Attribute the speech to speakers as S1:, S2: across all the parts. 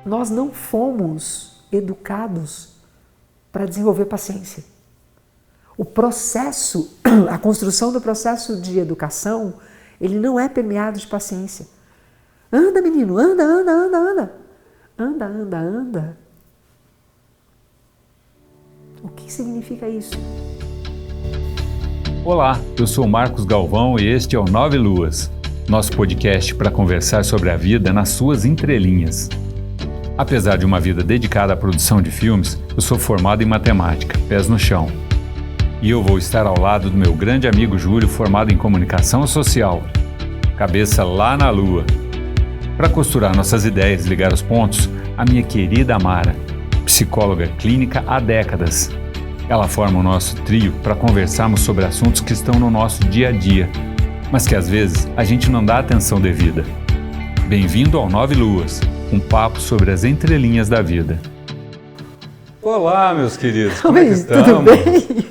S1: Nós não fomos educados para desenvolver paciência. O processo, a construção do processo de educação, ele não é permeado de paciência. Anda, menino, anda, anda, anda, anda. Anda, anda, anda. O que significa isso?
S2: Olá, eu sou Marcos Galvão e este é o Nove Luas, nosso podcast para conversar sobre a vida nas suas entrelinhas. Apesar de uma vida dedicada à produção de filmes, eu sou formado em matemática, pés no chão. E eu vou estar ao lado do meu grande amigo Júlio, formado em comunicação social, cabeça lá na lua. Para costurar nossas ideias e ligar os pontos, a minha querida Amara, psicóloga clínica há décadas. Ela forma o nosso trio para conversarmos sobre assuntos que estão no nosso dia a dia, mas que às vezes a gente não dá atenção devida. Bem-vindo ao Nove Luas, um papo sobre as entrelinhas da vida. Olá, meus queridos, como é que estamos?
S1: Tudo bem?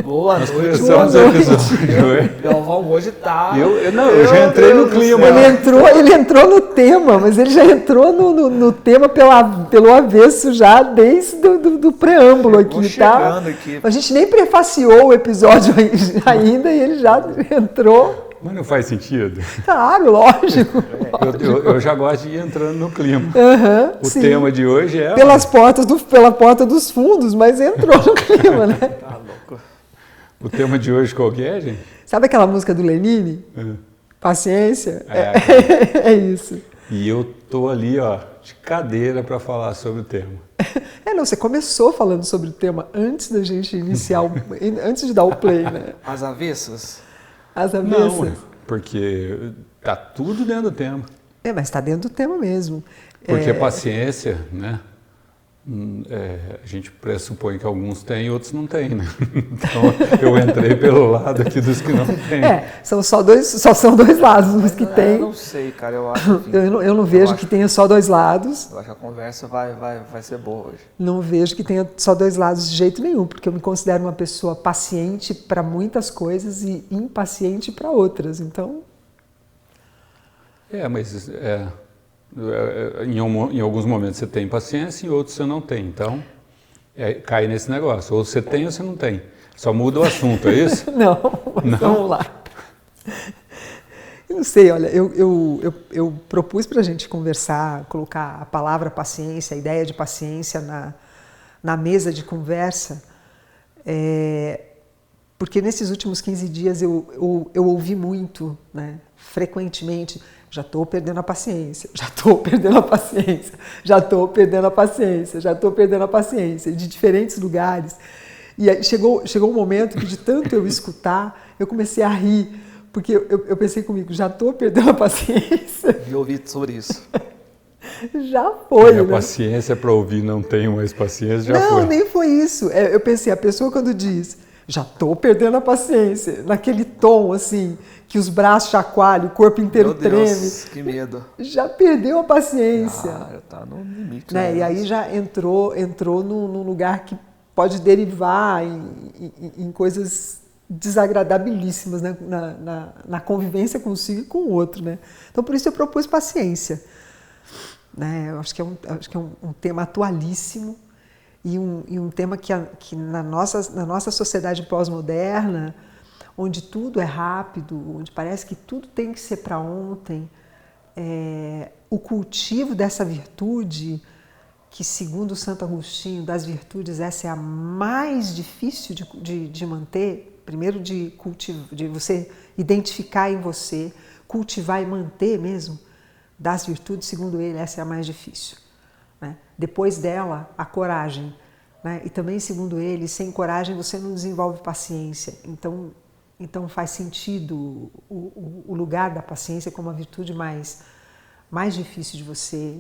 S3: Boa
S2: Nós
S3: noite.
S2: começamos o episódio.
S3: Galvão hoje tá...
S2: Eu já entrei no clima.
S1: Ele entrou no tema, mas ele já entrou no tema pelo avesso já desde do preâmbulo aqui, tá?
S3: Aqui.
S1: A gente nem prefaciou o episódio ainda e ele já entrou.
S2: Mas não faz sentido.
S1: Claro, lógico.
S2: Eu já gosto de ir entrando no clima. O
S1: sim.
S2: tema de hoje é...
S1: Pela porta dos fundos, mas entrou no clima, né?
S3: Tá louco.
S2: O tema de hoje qual que é, gente?
S1: Sabe aquela música do Lenine? Paciência? É isso.
S2: E eu tô ali, ó, de cadeira para falar sobre o tema.
S1: Não, você começou falando sobre o tema antes da gente iniciar, antes de dar o play, né?
S3: As avessas?
S1: As avessas.
S2: Não, porque tá tudo dentro do tema.
S1: Mas está dentro do tema mesmo.
S2: Porque paciência, né? A gente pressupõe que alguns têm e outros não têm, né? Então eu entrei pelo lado aqui dos que não têm.
S1: Só são dois lados, os que têm.
S3: Eu não sei, cara, eu acho... Enfim,
S1: eu não vejo que tenha só dois lados.
S3: Eu acho que a conversa vai ser boa hoje.
S1: Não vejo que tenha só dois lados de jeito nenhum, porque eu me considero uma pessoa paciente para muitas coisas e impaciente para outras, então...
S2: Mas em alguns momentos você tem paciência, em outros você não tem. Então, cai nesse negócio. Ou você tem ou você não tem. Só muda o assunto, é isso?
S1: Não, mas vamos lá. Eu não sei, olha, eu propus para a gente conversar, colocar a palavra paciência, a ideia de paciência na mesa de conversa, porque nesses últimos 15 dias eu ouvi muito, né, frequentemente, já estou perdendo a paciência, já estou perdendo a paciência, já estou perdendo a paciência, já estou perdendo a paciência, de diferentes lugares. E aí chegou um momento que de tanto eu escutar, eu comecei a rir, porque eu pensei comigo, já estou perdendo a paciência.
S3: Eu ouvi sobre isso.
S1: Já foi,
S2: Minha
S1: né?
S2: paciência para ouvir não tenho mais paciência, já foi.
S1: Não, nem foi isso. Eu pensei, a pessoa quando diz, já estou perdendo a paciência, naquele tom assim, que os braços chacoalham, o corpo inteiro
S3: Meu Deus,
S1: treme.
S3: que medo.
S1: Já perdeu a paciência.
S3: Já tá no limite.
S1: Né? E aí já entrou num lugar que pode derivar em coisas desagradabilíssimas, né? na convivência consigo e com o outro. Né? Então, por isso eu propus paciência. Né? Eu acho que é um tema atualíssimo e um tema que na nossa sociedade pós-moderna, onde tudo é rápido, onde parece que tudo tem que ser para ontem, o cultivo dessa virtude, que segundo Santo Agostinho, das virtudes, essa é a mais difícil de manter, primeiro de você identificar em você, cultivar e manter mesmo, das virtudes, segundo ele, essa é a mais difícil. Né? Depois dela, a coragem. Né? E também, segundo ele, sem coragem você não desenvolve paciência. Então faz sentido o lugar da paciência como a virtude mais difícil de você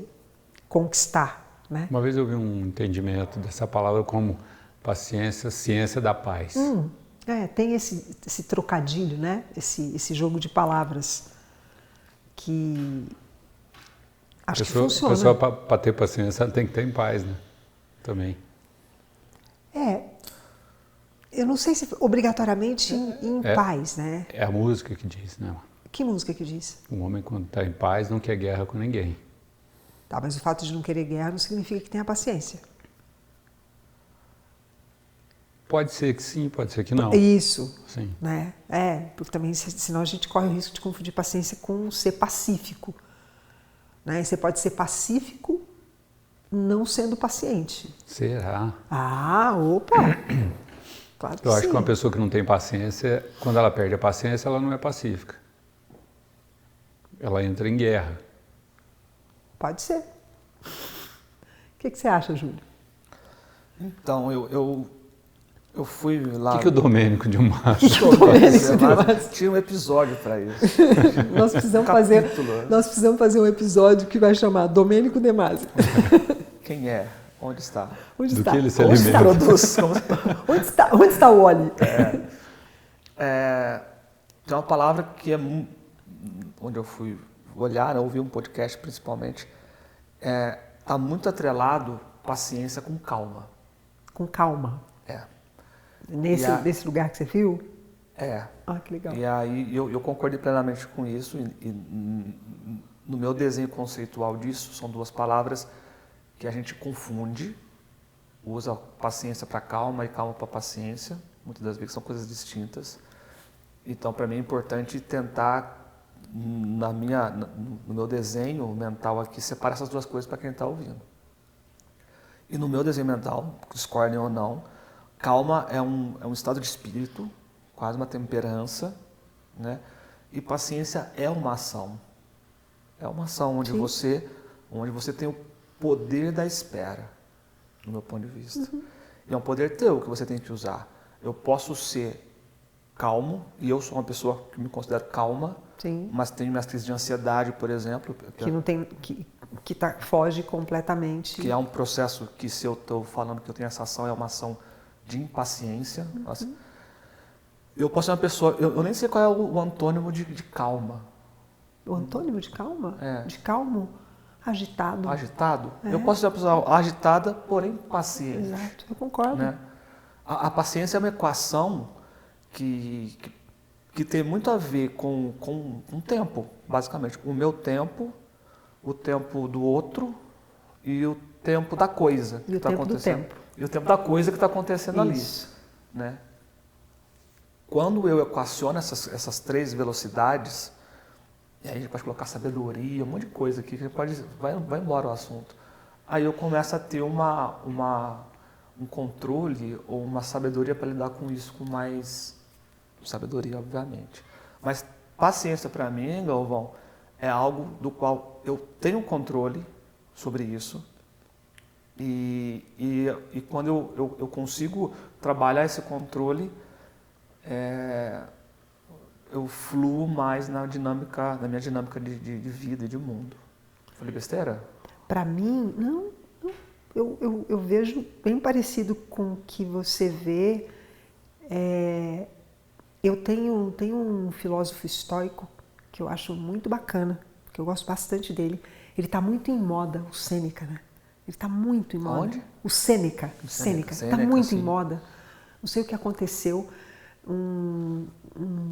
S1: conquistar. Né?
S2: Uma vez eu vi um entendimento dessa palavra como paciência, ciência da paz.
S1: Tem esse trocadilho, né? esse jogo de palavras que acho que funciona.
S2: A pessoa para ter paciência ela tem que ter em paz, né? Também.
S1: Eu não sei se obrigatoriamente em paz, né?
S2: É a música que diz, né?
S1: Que música que diz?
S2: Um homem quando está em paz não quer guerra com ninguém.
S1: Tá, mas o fato de não querer guerra não significa que tenha paciência.
S2: Pode ser que sim, pode ser que não.
S1: Isso.
S2: Sim.
S1: Né? Porque também, senão a gente corre o risco de confundir paciência com ser pacífico. Né? Você pode ser pacífico não sendo paciente.
S2: Será?
S1: Opa! Claro que
S2: Eu acho
S1: sim.
S2: que uma pessoa que não tem paciência, quando ela perde a paciência, ela não é pacífica. Ela entra em guerra.
S1: Pode ser. O que você acha, Júlio?
S3: Então, eu fui lá...
S2: O que o Domênico de Massa...
S3: Tinha um episódio para isso.
S1: Nós precisamos fazer um episódio que vai chamar Domênico de Masi.
S3: Quem é? Onde está?
S1: Onde
S2: Do
S1: está?
S2: que ele se
S1: Onde
S2: alimenta.
S3: Produz.
S1: Onde está o Oli?
S3: Tem uma palavra que é... Onde eu fui olhar, ouvir um podcast principalmente, está muito atrelado paciência com calma.
S1: Com calma. Nesse lugar que você viu? Que legal.
S3: E aí eu concordei plenamente com isso e no meu desenho conceitual disso são duas palavras que a gente confunde, usa paciência para calma e calma para paciência, muitas das vezes são coisas distintas. Então, para mim é importante tentar, no meu desenho mental aqui, separar essas duas coisas para quem está ouvindo. E no meu desenho mental, discordem ou não, calma é um estado de espírito, quase uma temperança, né? E paciência é uma ação. É uma ação onde você tem o poder da espera, do meu ponto de vista. E é um poder teu que você tem que usar. Eu posso ser calmo, e eu sou uma pessoa que me considero calma,
S1: Sim.
S3: mas tenho minhas crises de ansiedade, por exemplo.
S1: Que não tem... foge completamente.
S3: Que é um processo que, se eu estou falando que eu tenho essa ação, é uma ação de impaciência. Eu posso ser uma pessoa... Eu nem sei qual é o antônimo de calma.
S1: O antônimo de calma?
S3: É.
S1: De calmo? Agitado.
S3: Agitado? Eu posso ser uma pessoa agitada, porém paciente.
S1: Exato, eu concordo.
S3: Né? A paciência é uma equação que tem muito a ver com um tempo, basicamente. O meu tempo, o tempo do outro e o tempo da coisa que está acontecendo. E o tempo da coisa que está acontecendo ali. Né? Quando eu equaciono essas três velocidades, e aí a gente pode colocar sabedoria, um monte de coisa aqui, que vai embora o assunto. Aí eu começo a ter um controle ou uma sabedoria para lidar com isso com mais sabedoria, obviamente. Mas paciência para mim, Galvão, é algo do qual eu tenho controle sobre isso. E quando eu consigo trabalhar esse controle, eu fluo mais na minha dinâmica de vida e de mundo. Falei besteira?
S1: Para mim, não. Eu vejo bem parecido com o que você vê. Eu tenho um filósofo estoico que eu acho muito bacana, que eu gosto bastante dele. Ele está muito em moda, o Sêneca, né? Ele está muito em moda.
S3: Onde?
S1: O Sêneca. Está muito em moda. Não sei o que aconteceu.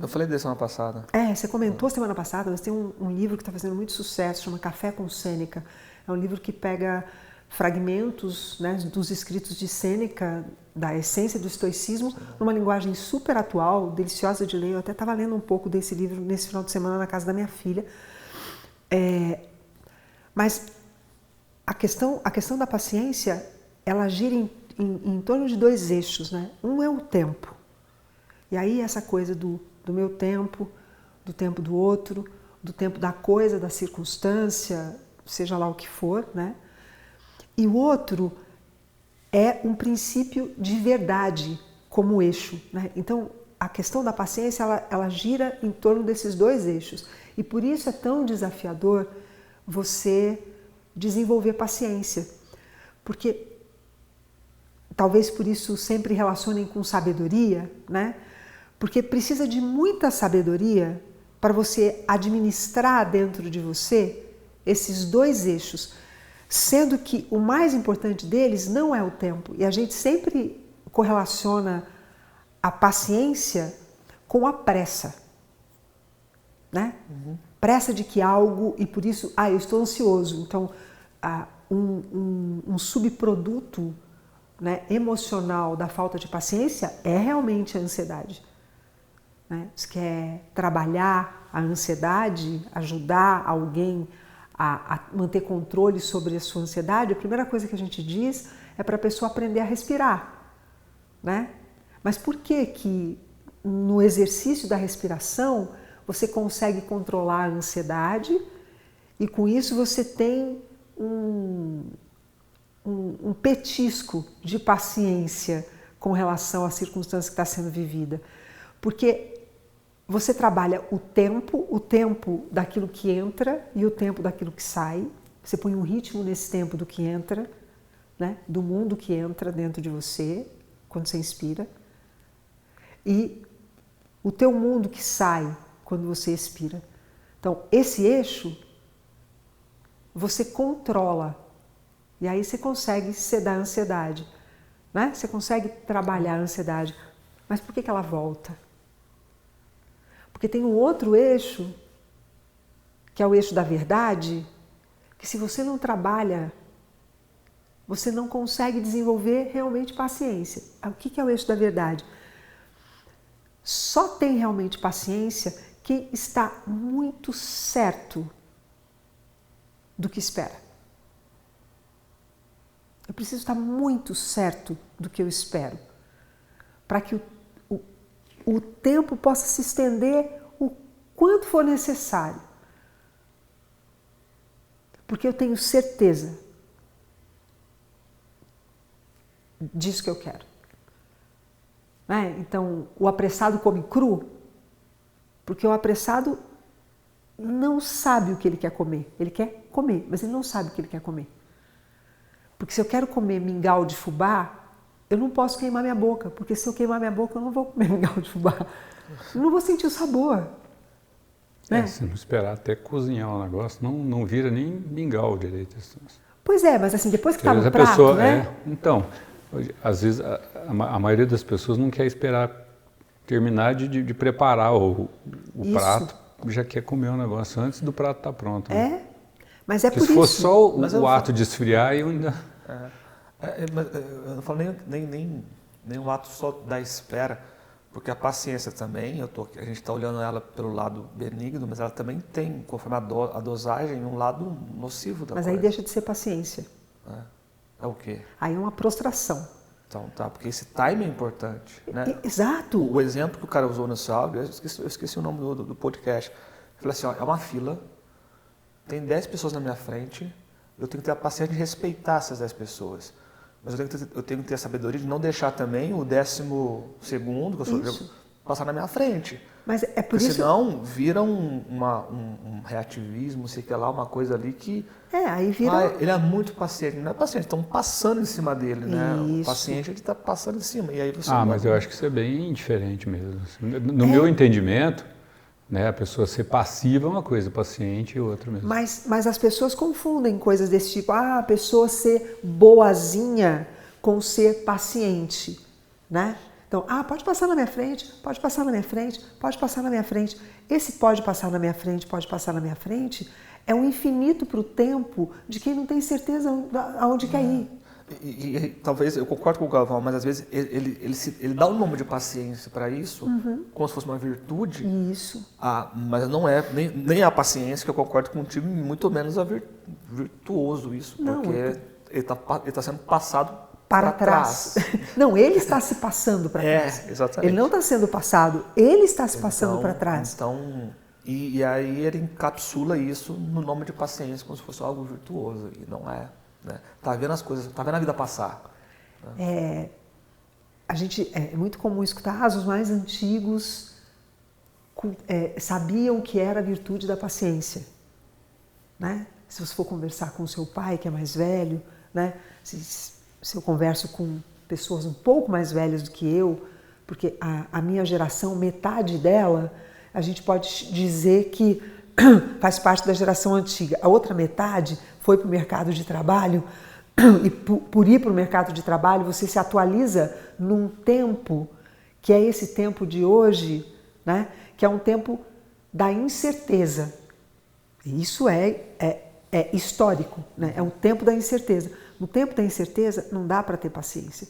S3: Eu falei desse semana passada.
S1: Você comentou semana passada, mas tem um livro que está fazendo muito sucesso, chama Café com Sêneca. É um livro que pega fragmentos, né, dos escritos de Sêneca, da essência do estoicismo, numa linguagem super atual, deliciosa de ler. Eu até estava lendo um pouco desse livro nesse final de semana na casa da minha filha. Mas a questão da paciência, ela gira em torno de dois eixos, né? Um é o tempo. E aí essa coisa do meu tempo, do tempo do outro, do tempo da coisa, da circunstância, seja lá o que for, né? E o outro é um princípio de verdade como eixo, né? Então, a questão da paciência, ela gira em torno desses dois eixos. E por isso é tão desafiador você desenvolver paciência. Porque, talvez por isso sempre relacionem com sabedoria, né? Porque precisa de muita sabedoria para você administrar dentro de você esses dois eixos, sendo que o mais importante deles não é o tempo. E a gente sempre correlaciona a paciência com a pressa, né? Pressa de que algo, e por isso, eu estou ansioso. Então, um subproduto, né, emocional da falta de paciência é realmente a ansiedade. Né? Você quer trabalhar a ansiedade, ajudar alguém a manter controle sobre a sua ansiedade, a primeira coisa que a gente diz é para a pessoa aprender a respirar. Né? Mas por que no exercício da respiração você consegue controlar a ansiedade e com isso você tem um petisco de paciência com relação à circunstância que está sendo vivida? Porque você trabalha o tempo daquilo que entra e o tempo daquilo que sai. Você põe um ritmo nesse tempo do que entra, né? Do mundo que entra dentro de você, quando você inspira. E o teu mundo que sai quando você expira. Então, esse eixo, você controla. E aí você consegue sedar a ansiedade. Né? Você consegue trabalhar a ansiedade. Mas por que ela volta? Porque tem um outro eixo, que é o eixo da verdade, que se você não trabalha, você não consegue desenvolver realmente paciência. O que é o eixo da verdade? Só tem realmente paciência quem está muito certo do que espera. Eu preciso estar muito certo do que eu espero, para que o tempo possa se estender o quanto for necessário. Porque eu tenho certeza disso que eu quero. Né? Então, o apressado come cru, porque o apressado não sabe o que ele quer comer. Ele quer comer, mas ele não sabe o que ele quer comer. Porque se eu quero comer mingau de fubá, eu não posso queimar minha boca, porque se eu queimar minha boca, eu não vou comer mingau de fubá. Eu não vou sentir o sabor. Né?
S2: Se não esperar até cozinhar o negócio, não vira nem mingau direito.
S1: Pois é, mas assim, depois que está no prato,
S2: pessoa,
S1: né?
S2: Então, às vezes a maioria das pessoas não quer esperar terminar de preparar o prato, já quer comer o negócio antes do prato estar pronto. Né?
S1: Mas é por isso.
S2: Se fosse só o ato de esfriar, eu ainda...
S3: Eu não falo nem o ato só da espera, porque a paciência também, a gente está olhando ela pelo lado benigno, mas ela também tem, conforme a dosagem, um lado nocivo da coisa.
S1: Mas aí deixa de ser paciência.
S3: É o quê?
S1: Aí é uma prostração.
S3: Então, tá, porque esse time é importante. Né?
S1: Exato.
S3: O exemplo que o cara usou nesse áudio, eu esqueci o nome do podcast. Ele falou assim, ó, é uma fila, tem 10 pessoas na minha frente, eu tenho que ter a paciência de respeitar essas 10 pessoas. Mas eu tenho que ter a sabedoria de não deixar também o 12º, que eu sou, passar na minha frente.
S1: Mas é por
S3: porque
S1: isso...
S3: senão vira um reativismo, sei que lá, uma coisa ali que...
S1: aí vira...
S3: ele é muito paciente, não é paciente, estão passando em cima dele, né? O paciente, ele está passando em cima. E aí você
S2: mas eu acho que isso é bem diferente mesmo. No meu entendimento, né, a pessoa ser passiva é uma coisa, paciente é outra mesmo.
S1: Mas as pessoas confundem coisas desse tipo. A pessoa ser boazinha com ser paciente, né? Então, pode passar na minha frente, pode passar na minha frente, pode passar na minha frente. Esse pode passar na minha frente, pode passar na minha frente, é um infinito para o tempo de quem não tem certeza aonde quer ir.
S3: E talvez, eu concordo com o Galvão, mas às vezes ele dá um nome de paciência para isso, como se fosse uma virtude.
S1: Isso.
S3: Mas não é nem a paciência, que eu concordo contigo, muito menos a virtuoso isso, porque ele tá sendo passado para trás.
S1: Não, ele está se passando para trás.
S3: Exatamente.
S1: Ele não está sendo passado, ele está se passando para trás.
S3: Então, e aí ele encapsula isso no nome de paciência, como se fosse algo virtuoso, e não é. Né? Tá vendo as coisas, tá vendo a vida passar.
S1: Né? É muito comum escutar, os mais antigos sabiam que era a virtude da paciência. Né? Se você for conversar com o seu pai, que é mais velho, né? Se eu converso com pessoas um pouco mais velhas do que eu, porque a minha geração, metade dela, a gente pode dizer que faz parte da geração antiga. A outra metade foi para o mercado de trabalho e por ir para o mercado de trabalho você se atualiza num tempo que é esse tempo de hoje, né? Que é um tempo da incerteza. E isso é histórico, né? É o tempo da incerteza. No tempo da incerteza não dá para ter paciência,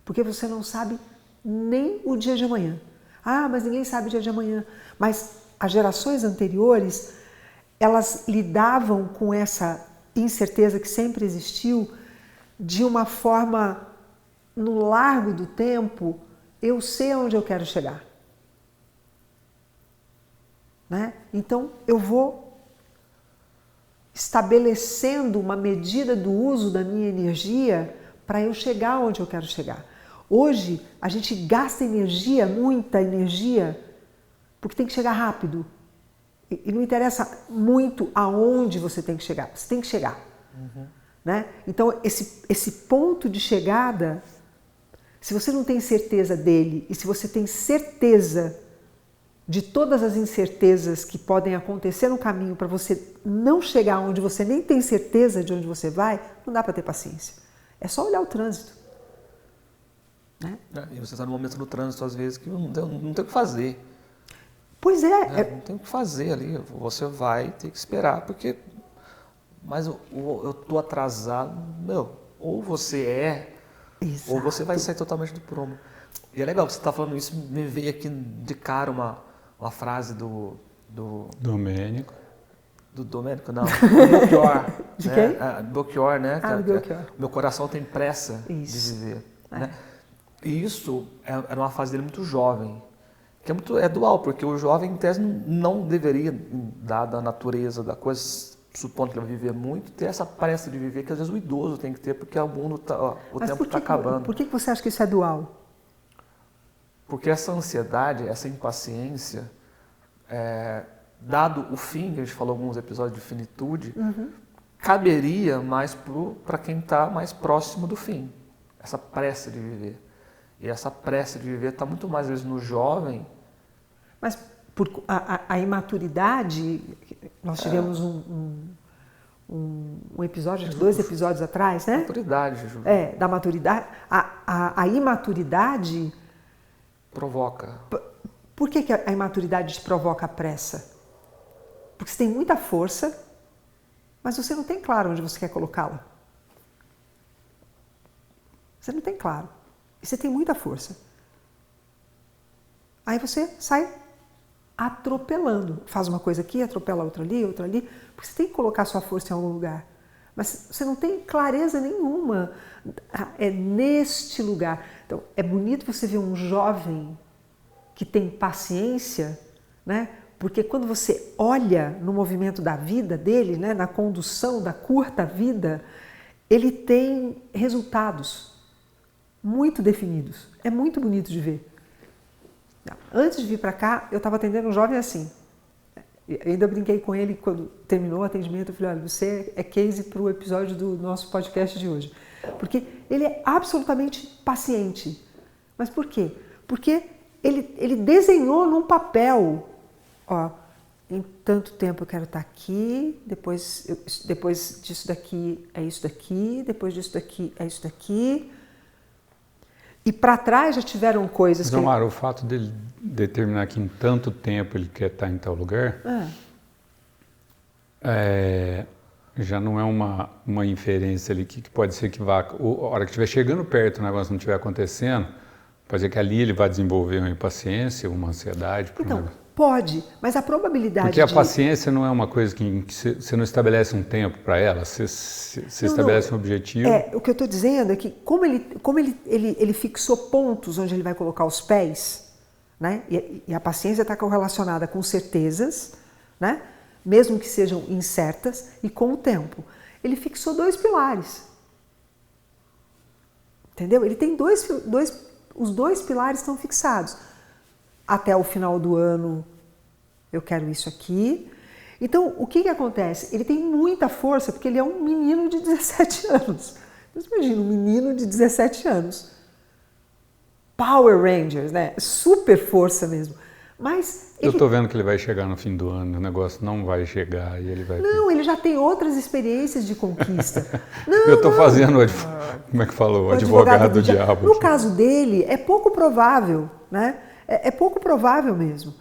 S1: porque você não sabe nem o dia de amanhã. Ah, mas ninguém sabe o dia de amanhã. Mas as gerações anteriores, elas lidavam com essa incerteza que sempre existiu de uma forma, no largo do tempo, eu sei aonde eu quero chegar. Né? Então, eu vou estabelecendo uma medida do uso da minha energia para eu chegar onde eu quero chegar. Hoje, a gente gasta energia, muita energia, porque tem que chegar rápido. E não interessa muito aonde você tem que chegar, você tem que chegar. Né? Então, esse ponto de chegada, se você não tem certeza dele e se você tem certeza de todas as incertezas que podem acontecer no caminho para você não chegar onde você nem tem certeza de onde você vai, não dá para ter paciência. É só olhar o trânsito. Né?
S3: E você está no momento do trânsito, às vezes, que não tem o que fazer.
S1: Pois
S3: Não tem o que fazer ali. Você vai ter que esperar, porque... Mas eu estou atrasado. Ou você
S1: Exato.
S3: ou você vai sair totalmente do prumo. E é legal, você está falando isso, me veio aqui de cara uma frase do
S2: Domênico.
S3: Do Domênico, não. Do Belchior.
S1: De
S3: né?
S1: quem?
S3: Belchior, né?
S1: Do Belchior.
S3: Meu coração tem pressa
S1: Isso.
S3: de viver. Né? E isso era uma fase dele muito jovem. Que é dual, porque o jovem, em tese, não deveria, dada a natureza da coisa, supondo que ele vai viver muito, ter essa pressa de viver que às vezes o idoso tem que ter, porque o mundo o tempo está acabando.
S1: Por que você acha que isso é dual?
S3: Porque essa ansiedade, essa impaciência, dado o fim, que a gente falou em alguns episódios de finitude, caberia mais para quem está mais próximo do fim. Essa pressa de viver. E essa pressa de viver está muito mais, às vezes, no jovem.
S1: Mas a imaturidade, nós tivemos um episódio, 2 episódios atrás, né?
S3: Maturidade, Ju.
S1: Da maturidade. A imaturidade...
S3: Provoca.
S1: Por que a imaturidade te provoca a pressa? Porque você tem muita força, mas você não tem claro onde você quer colocá-la. Você não tem claro. E você tem muita força. Aí você sai atropelando. Faz uma coisa aqui, atropela outra ali, porque você tem que colocar sua força em algum lugar. Mas você não tem clareza nenhuma. É neste lugar. Então, é bonito você ver um jovem que tem paciência, né? Porque quando você olha no movimento da vida dele, né? Na condução da curta vida, ele tem resultados muito definidos. É muito bonito de ver. Antes de vir para cá, eu estava atendendo um jovem assim. Eu ainda brinquei com ele quando terminou o atendimento. Eu falei, olha, você é case para o episódio do nosso podcast de hoje. Porque ele é absolutamente paciente. Mas por quê? Porque ele desenhou num papel, ó, em tanto tempo eu quero estar aqui, depois disso daqui é isso daqui, depois disso daqui é isso daqui. E para trás já tiveram coisas
S2: Mas, Omar, o fato dele determinar que em tanto tempo ele quer estar em tal lugar, já não é uma inferência ali que pode ser que vá, a hora que estiver chegando perto, o negócio não estiver acontecendo, pode ser que ali ele vai desenvolver uma impaciência, uma ansiedade.
S1: Então, pode, mas a probabilidade
S2: Porque a paciência não é uma coisa que você não estabelece um tempo para ela, você estabelece um objetivo.
S1: O que eu estou dizendo é que como ele fixou pontos onde ele vai colocar os pés, né? E a paciência está correlacionada com certezas, né? Mesmo que sejam incertas, e com o tempo. Ele fixou 2 pilares. Entendeu? Ele tem os 2 pilares estão fixados. Até o final do ano eu quero isso aqui. Então, o que acontece? Ele tem muita força porque ele é um menino de 17 anos. Você imagina, um menino de 17 anos. Power Rangers, né? Super força mesmo. Mas
S2: eu estou vendo que ele vai chegar no fim do ano, o negócio não vai chegar e ele vai...
S1: Não, ele já tem outras experiências de conquista.
S2: Eu estou fazendo, como é que falou, o advogado do diabo.
S1: No caso dele, é pouco provável, né? É pouco provável mesmo.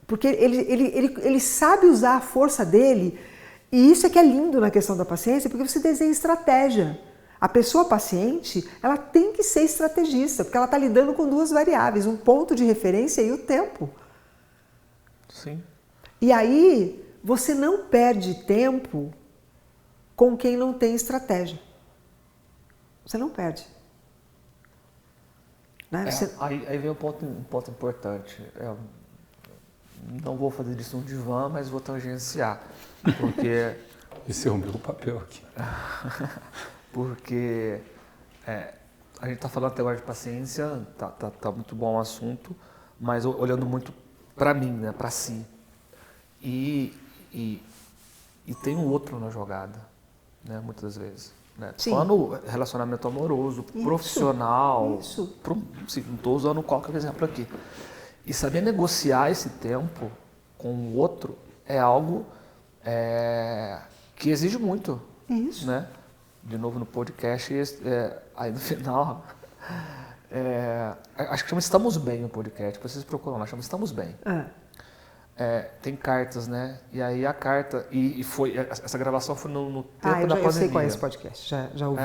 S1: Porque ele sabe usar a força dele E isso é que é lindo na questão da paciência, porque você desenha estratégia. A pessoa paciente, ela tem que ser estrategista, porque ela está lidando com duas variáveis, um ponto de referência e o tempo.
S3: Sim.
S1: E aí, você não perde tempo com quem não tem estratégia. Você não perde. Né?
S3: Aí vem um ponto importante. Não vou fazer disso um divã, mas vou tangenciar. Porque...
S2: Esse é o meu papel aqui.
S3: Porque a gente está falando até agora de paciência, tá muito bom o assunto, mas olhando muito para mim, né, para si. E tem um outro na jogada, né, muitas vezes. Né? Falando relacionamento amoroso, profissional,
S1: Isso.
S3: Não estou usando qualquer exemplo aqui. E saber negociar esse tempo com o outro é algo que exige muito.
S1: Isso.
S3: Né? De novo no podcast, aí no final, acho que chama Estamos Bem o podcast, vocês procuram lá, chama Estamos Bem. Tem cartas, né? E aí a carta, essa gravação foi no tempo da pandemia.
S1: Eu sei qual é esse podcast, já ouvi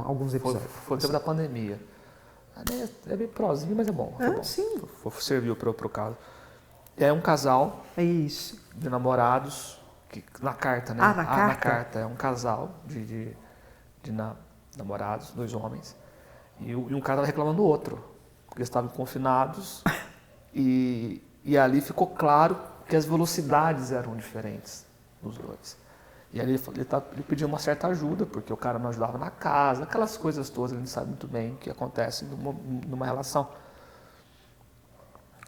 S1: alguns episódios.
S3: Foi no tempo da pandemia. É bem prosinho, mas é bom.
S1: Sim.
S3: Serviu para o caso. E aí um casal de namorados, na carta, né? Na carta. É um casal de namorados, 2 homens, e um cara estava reclamando do outro, porque eles estavam confinados e ali ficou claro que as velocidades eram diferentes dos dois. E ali ele pediu uma certa ajuda, porque o cara não ajudava na casa, aquelas coisas todas, a gente sabe muito bem o que acontece numa relação.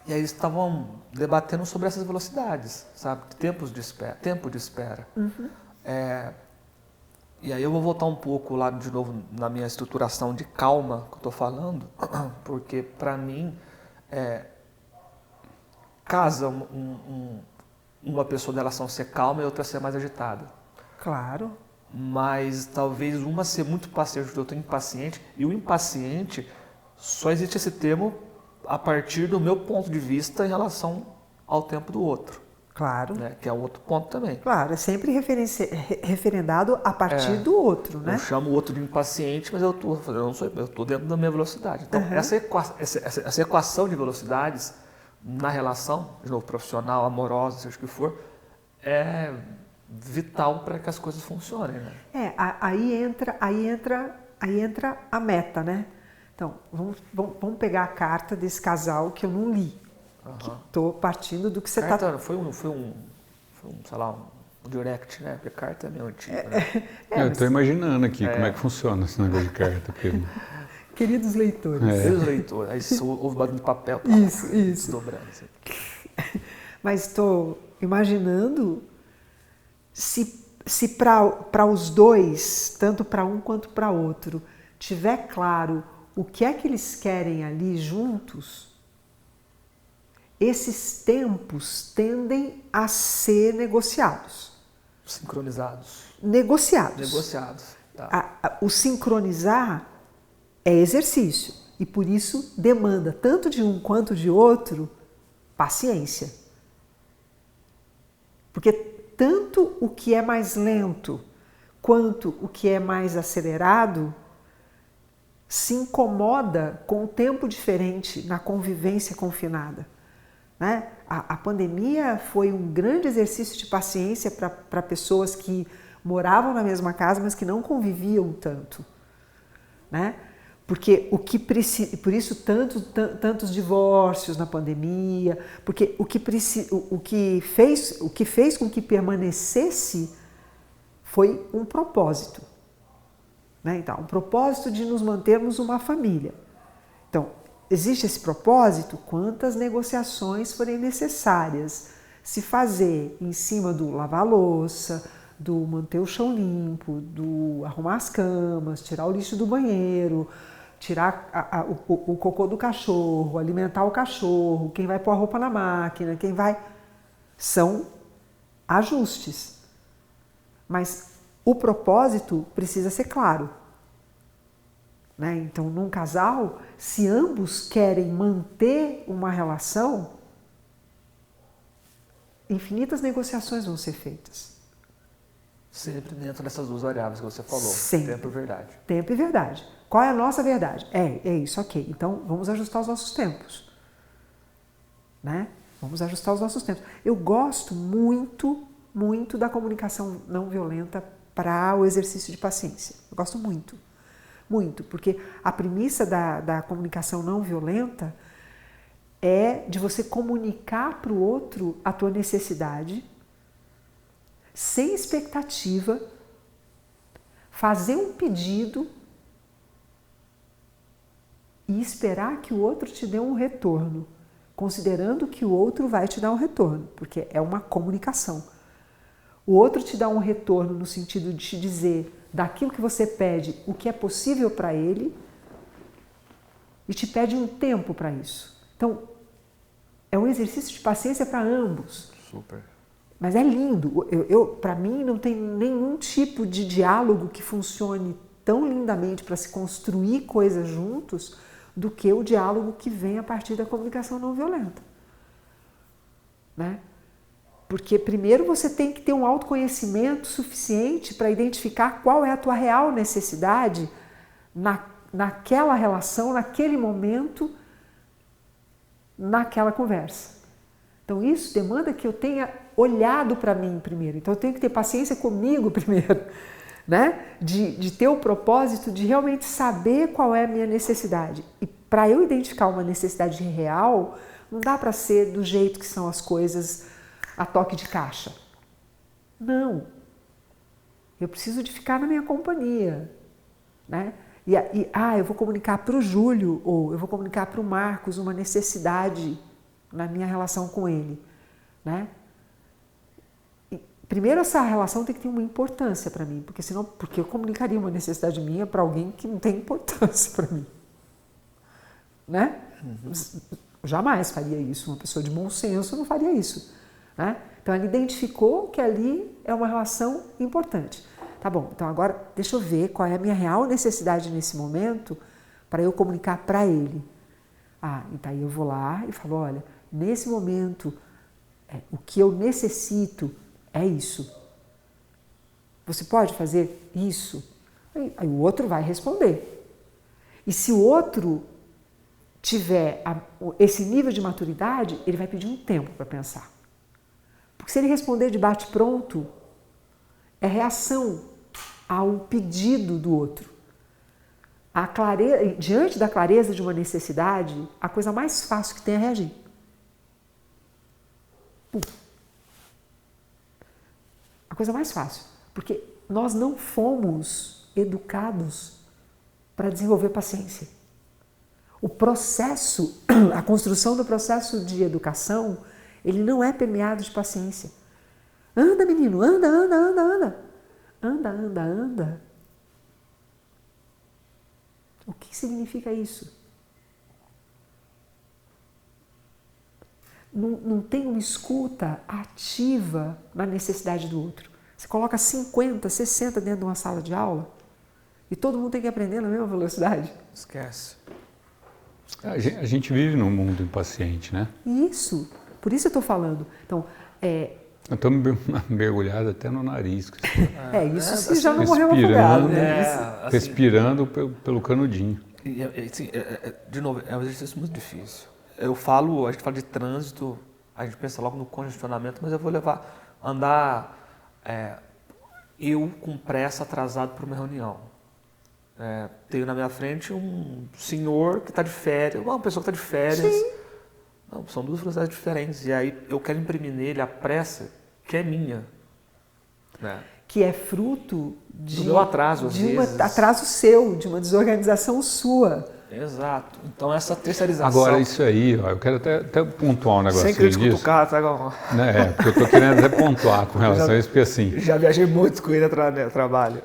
S3: E aí eles estavam debatendo sobre essas velocidades, sabe? Tempo de espera.
S1: Uhum.
S3: E aí eu vou voltar um pouco lá de novo na minha estruturação de calma que eu estou falando, porque para mim casa uma pessoa da relação ser calma e outra ser mais agitada.
S1: Claro.
S3: Mas talvez uma ser muito paciente e outra impaciente, e o impaciente só existe esse termo a partir do meu ponto de vista em relação ao tempo do outro.
S1: Claro.
S3: Né? Que é um outro ponto também.
S1: Claro, é sempre referendado a partir do outro, né?
S3: Eu chamo o outro de impaciente, mas eu estou dentro da minha velocidade. Então, essa equação de velocidades na relação, de novo, profissional, amorosa, seja o que for, é vital para que as coisas funcionem. Né?
S1: Aí entra a meta, né? Então, vamos pegar a carta desse casal que eu não li. Estou partindo do que você está...
S3: Foi um, sei lá, um direct, né? Porque carta é meio antiga. Né?
S2: Eu estou imaginando aqui como é que funciona esse negócio de carta. Porque...
S1: Queridos leitores.
S3: Queridos leitores. Aí houve barulho de papel.
S1: Isso.
S3: Dobrando. Assim.
S1: Mas estou imaginando se para os dois, tanto para um quanto para outro, tiver claro o que é que eles querem ali juntos, esses tempos tendem a ser negociados.
S3: Sincronizados.
S1: Negociados.
S3: Tá.
S1: O sincronizar é exercício e por isso demanda tanto de um quanto de outro paciência. Porque tanto o que é mais lento quanto o que é mais acelerado se incomoda com o tempo diferente na convivência confinada. Né? A pandemia foi um grande exercício de paciência para pessoas que moravam na mesma casa, mas que não conviviam tanto. Né? Porque por isso tantos divórcios na pandemia, porque o que fez com que permanecesse foi um propósito. Né? Então, um propósito de nos mantermos uma família. Então, existe esse propósito, quantas negociações forem necessárias se fazer em cima do lavar a louça, do manter o chão limpo, do arrumar as camas, tirar o lixo do banheiro, tirar o cocô do cachorro, alimentar o cachorro, quem vai pôr a roupa na máquina, quem vai... São ajustes. Mas o propósito precisa ser claro. Né? Então, num casal, se ambos querem manter uma relação, infinitas negociações vão ser feitas.
S3: Sempre dentro dessas duas variáveis que você falou.
S1: Sempre.
S3: Tempo e verdade.
S1: Tempo e verdade. Qual é a nossa verdade? É isso, ok. Então, vamos ajustar os nossos tempos. Né? Vamos ajustar os nossos tempos. Eu gosto muito, muito da comunicação não violenta para o exercício de paciência. Eu gosto muito. Muito. Porque a premissa da comunicação não violenta é de você comunicar para o outro a tua necessidade, sem expectativa, fazer um pedido e esperar que o outro te dê um retorno, considerando que o outro vai te dar um retorno, porque é uma comunicação. O outro te dá um retorno no sentido de te dizer daquilo que você pede, o que é possível para ele, e te pede um tempo para isso. Então, é um exercício de paciência para ambos.
S3: Super.
S1: Mas é lindo. Para mim, não tem nenhum tipo de diálogo que funcione tão lindamente para se construir coisas juntos do que o diálogo que vem a partir da comunicação não violenta. Né? Porque primeiro você tem que ter um autoconhecimento suficiente para identificar qual é a tua real necessidade naquela relação, naquele momento, naquela conversa. Então isso demanda que eu tenha olhado para mim primeiro. Então eu tenho que ter paciência comigo primeiro, né? De ter o propósito de realmente saber qual é a minha necessidade. E para eu identificar uma necessidade real, não dá para ser do jeito que são as coisas a toque de caixa. Não. Eu preciso de ficar na minha companhia, né? Eu vou comunicar para o Júlio ou eu vou comunicar para o Marcos uma necessidade na minha relação com ele, né? Primeiro, essa relação tem que ter uma importância para mim, porque eu comunicaria uma necessidade minha para alguém que não tem importância para mim, né? Jamais faria isso. Uma pessoa de bom senso não faria isso, né? Então, ela identificou que ali é uma relação importante. Tá bom, então agora deixa eu ver qual é a minha real necessidade nesse momento para eu comunicar para ele. Então aí eu vou lá e falo, olha, nesse momento, o que eu necessito é isso. Você pode fazer isso? Aí o outro vai responder. E se o outro tiver esse nível de maturidade, ele vai pedir um tempo para pensar. Porque se ele responder de bate-pronto, é reação ao pedido do outro. Diante da clareza de uma necessidade, a coisa mais fácil que tem é reagir. A coisa mais fácil. Porque nós não fomos educados para desenvolver paciência. O processo, a construção do processo de educação, ele não é permeado de paciência. Anda, menino, anda, anda, anda, anda. Anda, anda, anda. O que significa isso? Não tem uma escuta ativa na necessidade do outro. Você coloca 50, 60 dentro de uma sala de aula e todo mundo tem que aprender na mesma velocidade.
S3: Esquece.
S2: A gente vive num mundo impaciente, né?
S1: Isso. Por isso eu estou falando. Então,
S2: eu estou mergulhado até no nariz.
S1: Isso se já não morreu afogado, né?
S2: Respirando pelo canudinho.
S3: De novo, é um exercício muito difícil. A gente fala de trânsito, a gente pensa logo no congestionamento, mas eu vou andar eu com pressa atrasado para uma reunião. Tenho na minha frente um senhor que está de férias, uma pessoa que está de férias.
S1: Sim.
S3: Não, são duas velocidades diferentes. E aí eu quero imprimir nele a pressa que é minha. Né?
S1: Que é fruto do
S3: meu atraso, às vezes.
S1: Um atraso seu, de uma desorganização sua.
S3: Exato. Então essa terceirização...
S2: Agora isso aí, eu quero até pontuar um negocinho
S3: disso. Sem crítico
S2: disso.
S3: Tá?
S2: Porque eu estou querendo até pontuar com relação a isso, porque assim...
S3: Já viajei muito com ele no trabalho.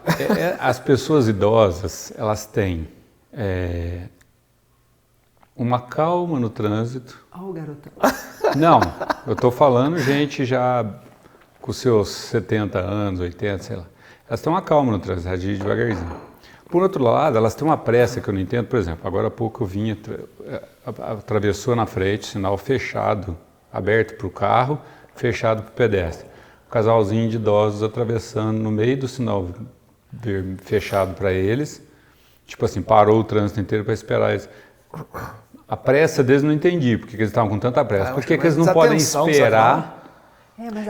S2: As pessoas idosas, elas têm uma calma no trânsito.
S1: Ó, o garotão.
S2: Não, eu estou falando gente já com seus 70 anos, 80, sei lá. Elas têm uma calma no trânsito, elas dirigem devagarzinho. Por outro lado, elas têm uma pressa que eu não entendo. Por exemplo, agora há pouco eu vinha, atravessou na frente, sinal fechado, aberto para o carro, fechado para o pedestre. casalzinho de idosos atravessando no meio do sinal fechado para eles. Tipo assim, parou o trânsito inteiro para esperar eles. A pressa deles não entendi, porque eles estavam com tanta pressa. Por que eles não podem esperar?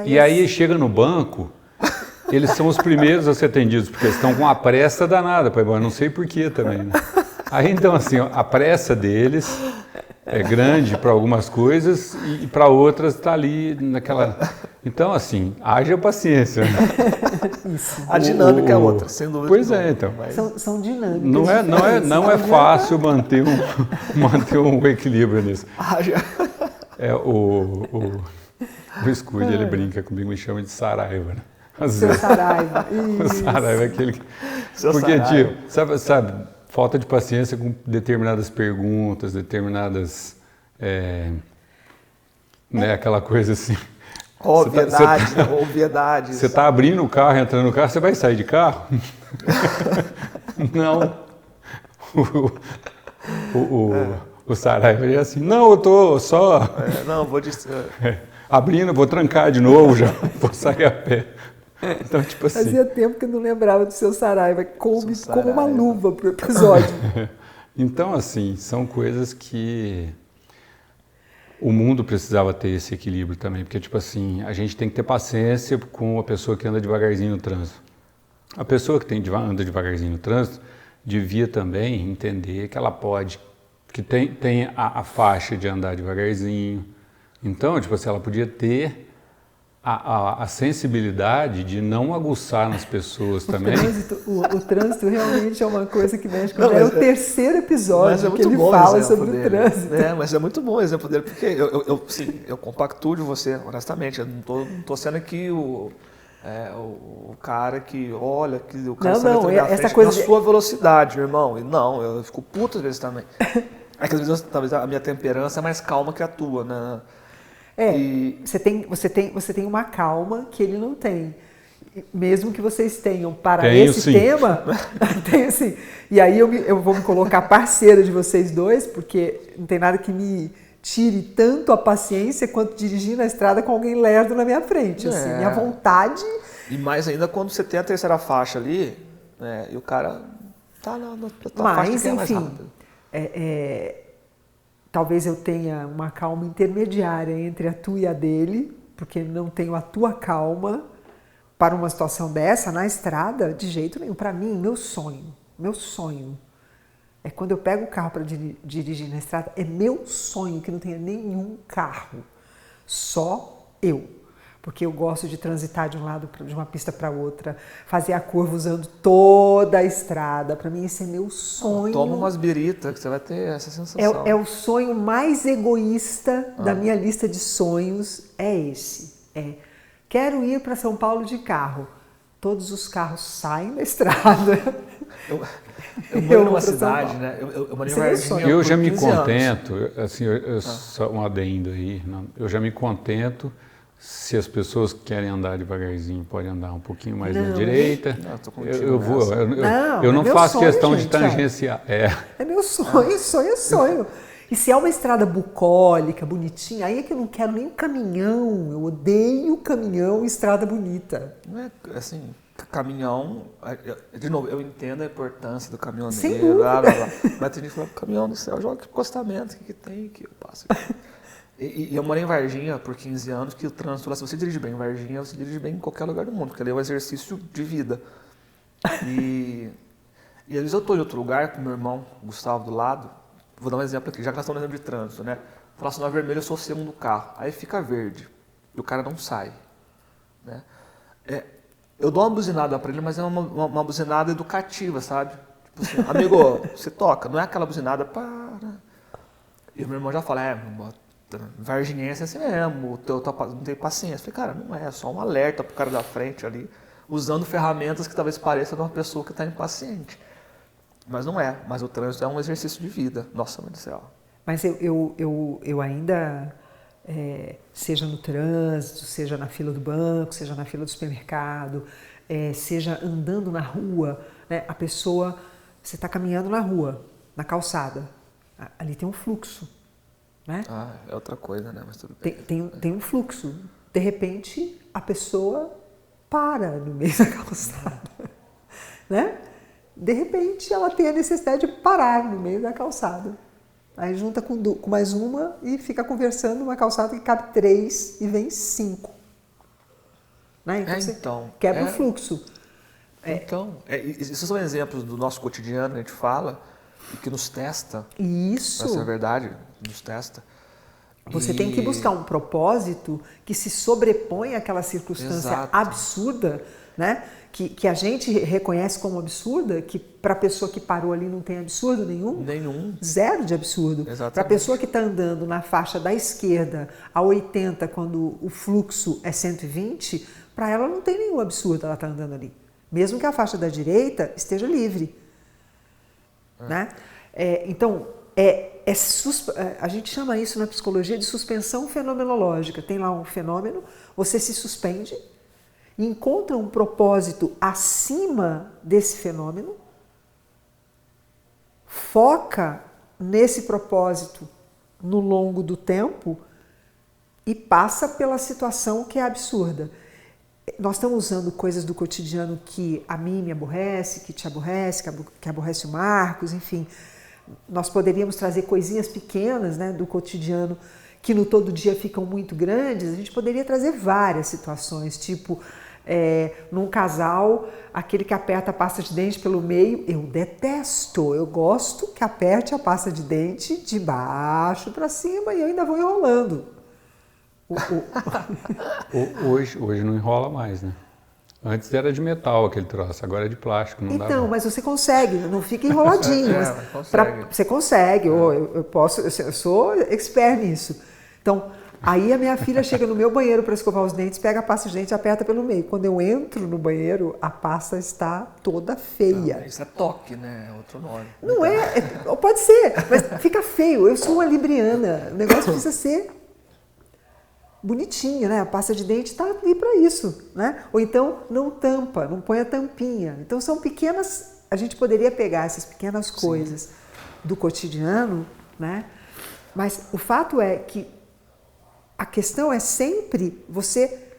S2: E aí chega no banco, eles são os primeiros a ser atendidos, porque eles estão com a pressa danada para ir embora. Não sei porquê também, né? Aí então assim, a pressa deles é grande para algumas coisas e para outras está ali naquela... Então assim, haja paciência. Né?
S1: Isso.
S3: A dinâmica é outra, sem dúvida.
S2: Pois é, então.
S1: São dinâmicas.
S2: Não é fácil manter um equilíbrio nisso. O Scud, ele brinca comigo, me chama de Saraiva, né?
S1: Seu Saraiva.
S2: O Saraiva é aquele... Porque, tio, sabe, falta de paciência com determinadas perguntas, determinadas... né, aquela coisa assim...
S3: Obviedades.
S2: Você está abrindo o carro, entrando no carro, você vai sair de carro? Não. O Saraiva é assim, não, eu estou só...
S3: não, vou...
S2: abrindo, vou trancar de novo, já vou sair a pé. Então, tipo assim...
S1: Fazia tempo que eu não lembrava do seu Saraiva, coube como uma luva pro episódio.
S2: Então, assim, são coisas que... O mundo precisava ter esse equilíbrio também, porque, tipo assim, a gente tem que ter paciência com a pessoa que anda devagarzinho no trânsito. A pessoa que anda devagarzinho no trânsito devia também entender que ela pode, que tem a faixa de andar devagarzinho. Então, tipo assim, ela podia ter a sensibilidade de não aguçar nas pessoas também.
S1: O trânsito realmente é uma coisa que mexe com ele. É o terceiro episódio que ele fala sobre o trânsito.
S3: Mas é muito bom o exemplo dele, porque eu compactuo de você, honestamente. Eu não tô sendo aqui o cara que olha, que o cara está
S1: essa coisa
S3: na sua velocidade, irmão. E não, eu fico puto às vezes também. É que às vezes talvez a minha temperança é mais calma que a tua, né?
S1: Você tem uma calma que ele não tem. Mesmo que vocês tenham para esse tema, tenho sim. E aí eu vou me colocar parceira de vocês dois, porque não tem nada que me tire tanto a paciência quanto dirigir na estrada com alguém lerdo na minha frente. Assim, minha vontade...
S3: E mais ainda quando você tem a terceira faixa ali, né, e o cara tá na faixa que é mais rápido.
S1: Talvez eu tenha uma calma intermediária entre a tua e a dele, porque não tenho a tua calma para uma situação dessa na estrada, de jeito nenhum. Para mim, meu sonho é quando eu pego o carro para dirigir na estrada, é meu sonho que não tenha nenhum carro, só eu. Porque eu gosto de transitar de um lado, de uma pista para outra, fazer a curva usando toda a estrada. Para mim, esse é meu sonho.
S3: Toma umas biritas que você vai ter essa sensação.
S1: É o sonho mais egoísta da minha lista de sonhos, é esse. Quero ir para São Paulo de carro. Todos os carros saem da estrada.
S3: Eu moro numa cidade, né? Eu moro em Varginha.
S2: Eu já me contento, assim, só um adendo aí, eu já me contento. Se as pessoas que querem andar devagarzinho, podem andar um pouquinho mais na direita. Eu não faço questão de tangenciar.
S1: É meu sonho, sonho. E se é uma estrada bucólica, bonitinha, aí é que eu não quero nem caminhão. Eu odeio caminhão e estrada bonita.
S3: Não é assim, caminhão. De novo, eu entendo a importância do caminhoneiro.
S1: Sem dúvida.
S3: Mas tem gente que fala, caminhão do céu, joga que acostamento que tem, que eu passo aqui. E eu morei em Varginha por 15 anos, que o trânsito lá, se você dirige bem em Varginha, você dirige bem em qualquer lugar do mundo, porque ali é um exercício de vida. E às vezes eu estou em outro lugar com meu irmão, Gustavo, do lado, vou dar um exemplo aqui, já que nós estamos no exemplo de trânsito, né? Falar assim, no vermelho eu sou o segundo carro, aí fica verde, e o cara não sai. Né? Eu dou uma buzinada para ele, mas é uma buzinada educativa, sabe? Tipo assim, amigo, você toca, não é aquela buzinada, para. E o meu irmão já fala, varginhense é assim mesmo, não tem paciência. Eu falei, cara, não é só um alerta pro cara da frente ali, usando ferramentas que talvez pareçam de uma pessoa que está impaciente. Mas não é, mas o trânsito é um exercício de vida, nossa mãe do céu.
S1: Mas eu ainda, seja no trânsito, seja na fila do banco, seja na fila do supermercado, seja andando na rua, né, a pessoa, você está caminhando na rua, na calçada, ali tem um fluxo. Né?
S3: É outra coisa, né? Mas tudo bem.
S1: Tem um fluxo. de repente, a pessoa para no meio da calçada, né? De repente, ela tem a necessidade de parar no meio da calçada. Aí junta com mais uma e fica conversando numa calçada que cabe 3 e vem 5. Né? Então, quebra o fluxo.
S3: Esses são exemplos do nosso cotidiano que a gente fala e que nos testa.
S1: Isso.
S3: Essa é a verdade, nos testa.
S1: Você tem que buscar um propósito que se sobrepõe àquela circunstância absurda, né? Que a gente reconhece como absurda, que para a pessoa que parou ali não tem absurdo nenhum. Zero de absurdo. Para a pessoa que está andando na faixa da esquerda a 80 quando o fluxo é 120, para ela não tem nenhum absurdo ela está andando ali. Mesmo que a faixa da direita esteja livre. Né? Então, a gente chama isso na psicologia de suspensão fenomenológica. Tem lá um fenômeno, você se suspende, encontra um propósito acima desse fenômeno, foca nesse propósito no longo do tempo e passa pela situação que é absurda. Nós estamos usando coisas do cotidiano que a mim me aborrece, que te aborrece, que aborrece o Marcos, enfim. Nós poderíamos trazer coisinhas pequenas, né, do cotidiano que no todo dia ficam muito grandes. A gente poderia trazer várias situações, tipo, num casal, aquele que aperta a pasta de dente pelo meio, eu detesto, eu gosto que aperte a pasta de dente de baixo para cima e eu ainda vou enrolando.
S2: Hoje não enrola mais, né? Antes era de metal aquele troço, agora é de plástico, não dá.
S1: Então, mas você consegue, não fica enroladinho. Você consegue, eu sou expert nisso. Então, aí a minha filha chega no meu banheiro para escovar os dentes, pega a pasta de dente e aperta pelo meio. Quando eu entro no banheiro, a pasta está toda feia.
S3: Isso é toque, né? É outro nome.
S1: Não pode ser, mas fica feio. Eu sou uma libriana, o negócio precisa ser bonitinho, né? A pasta de dente está ali para isso, né? Ou então não tampa, não põe a tampinha. Então são pequenas, a gente poderia pegar essas pequenas coisas do cotidiano, né? Mas o fato é que a questão é sempre você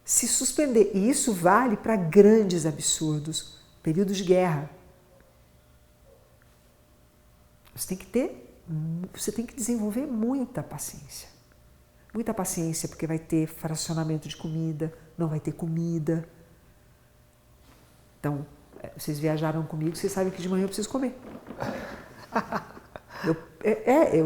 S1: se suspender. E isso vale para grandes absurdos, períodos de guerra. Você tem que desenvolver muita paciência. Muita paciência, porque vai ter fracionamento de comida, não vai ter comida. Então, vocês viajaram comigo, vocês sabem que de manhã eu preciso comer.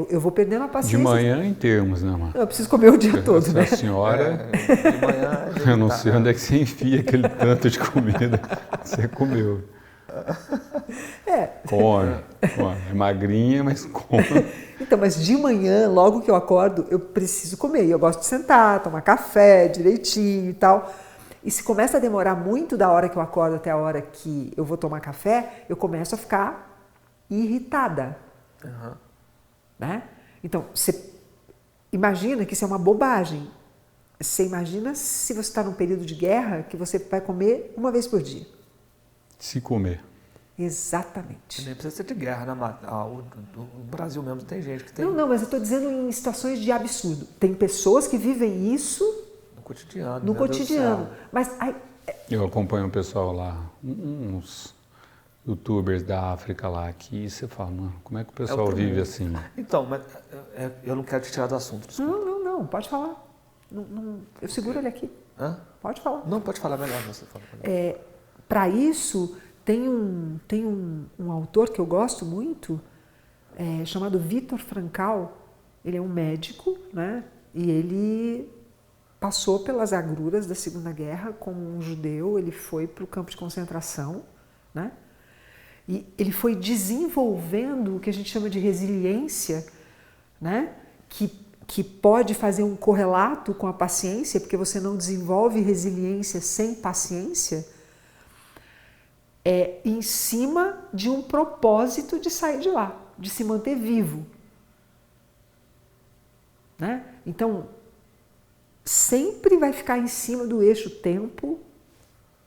S1: Eu vou perdendo a paciência.
S2: De manhã em termos, né, mano?
S1: Eu preciso comer o dia todo, né?
S2: A senhora,
S3: de manhã,
S2: eu não sei onde é que você enfia aquele tanto de comida que você comeu. Come. É magrinha, mas come.
S1: Então, mas de manhã, logo que eu acordo, eu preciso comer. E eu gosto de sentar, tomar café direitinho e tal. E se começa a demorar muito da hora que eu acordo até a hora que eu vou tomar café, eu começo a ficar irritada.
S3: Uhum.
S1: Né? Então, você imagina que isso é uma bobagem. Você imagina se você está num período de guerra que você vai comer uma vez por dia.
S2: Se comer.
S1: Exatamente.
S3: Nem precisa ser de guerra, né, Marta? No Brasil mesmo tem gente que tem...
S1: Não, mas eu estou dizendo em situações de absurdo. Tem pessoas que vivem isso
S3: no cotidiano.
S1: No cotidiano. Mas,
S2: eu acompanho o pessoal lá, uns youtubers da África lá, que você fala, mano, como é que o pessoal vive assim?
S3: Então, mas eu não quero te tirar do assunto, desculpa.
S1: Não, pode falar. Eu seguro ele aqui.
S3: Hã?
S1: Pode falar.
S3: Não, pode falar melhor, você fala.
S1: Para isso, tem um autor que eu gosto muito, chamado Viktor Frankl. Ele é um médico, né? E ele passou pelas agruras da Segunda Guerra como um judeu. Ele foi para o campo de concentração, né? E ele foi desenvolvendo o que a gente chama de resiliência, né? Que pode fazer um correlato com a paciência, porque você não desenvolve resiliência sem paciência, em cima de um propósito de sair de lá, de se manter vivo. Né? Então, sempre vai ficar em cima do eixo tempo,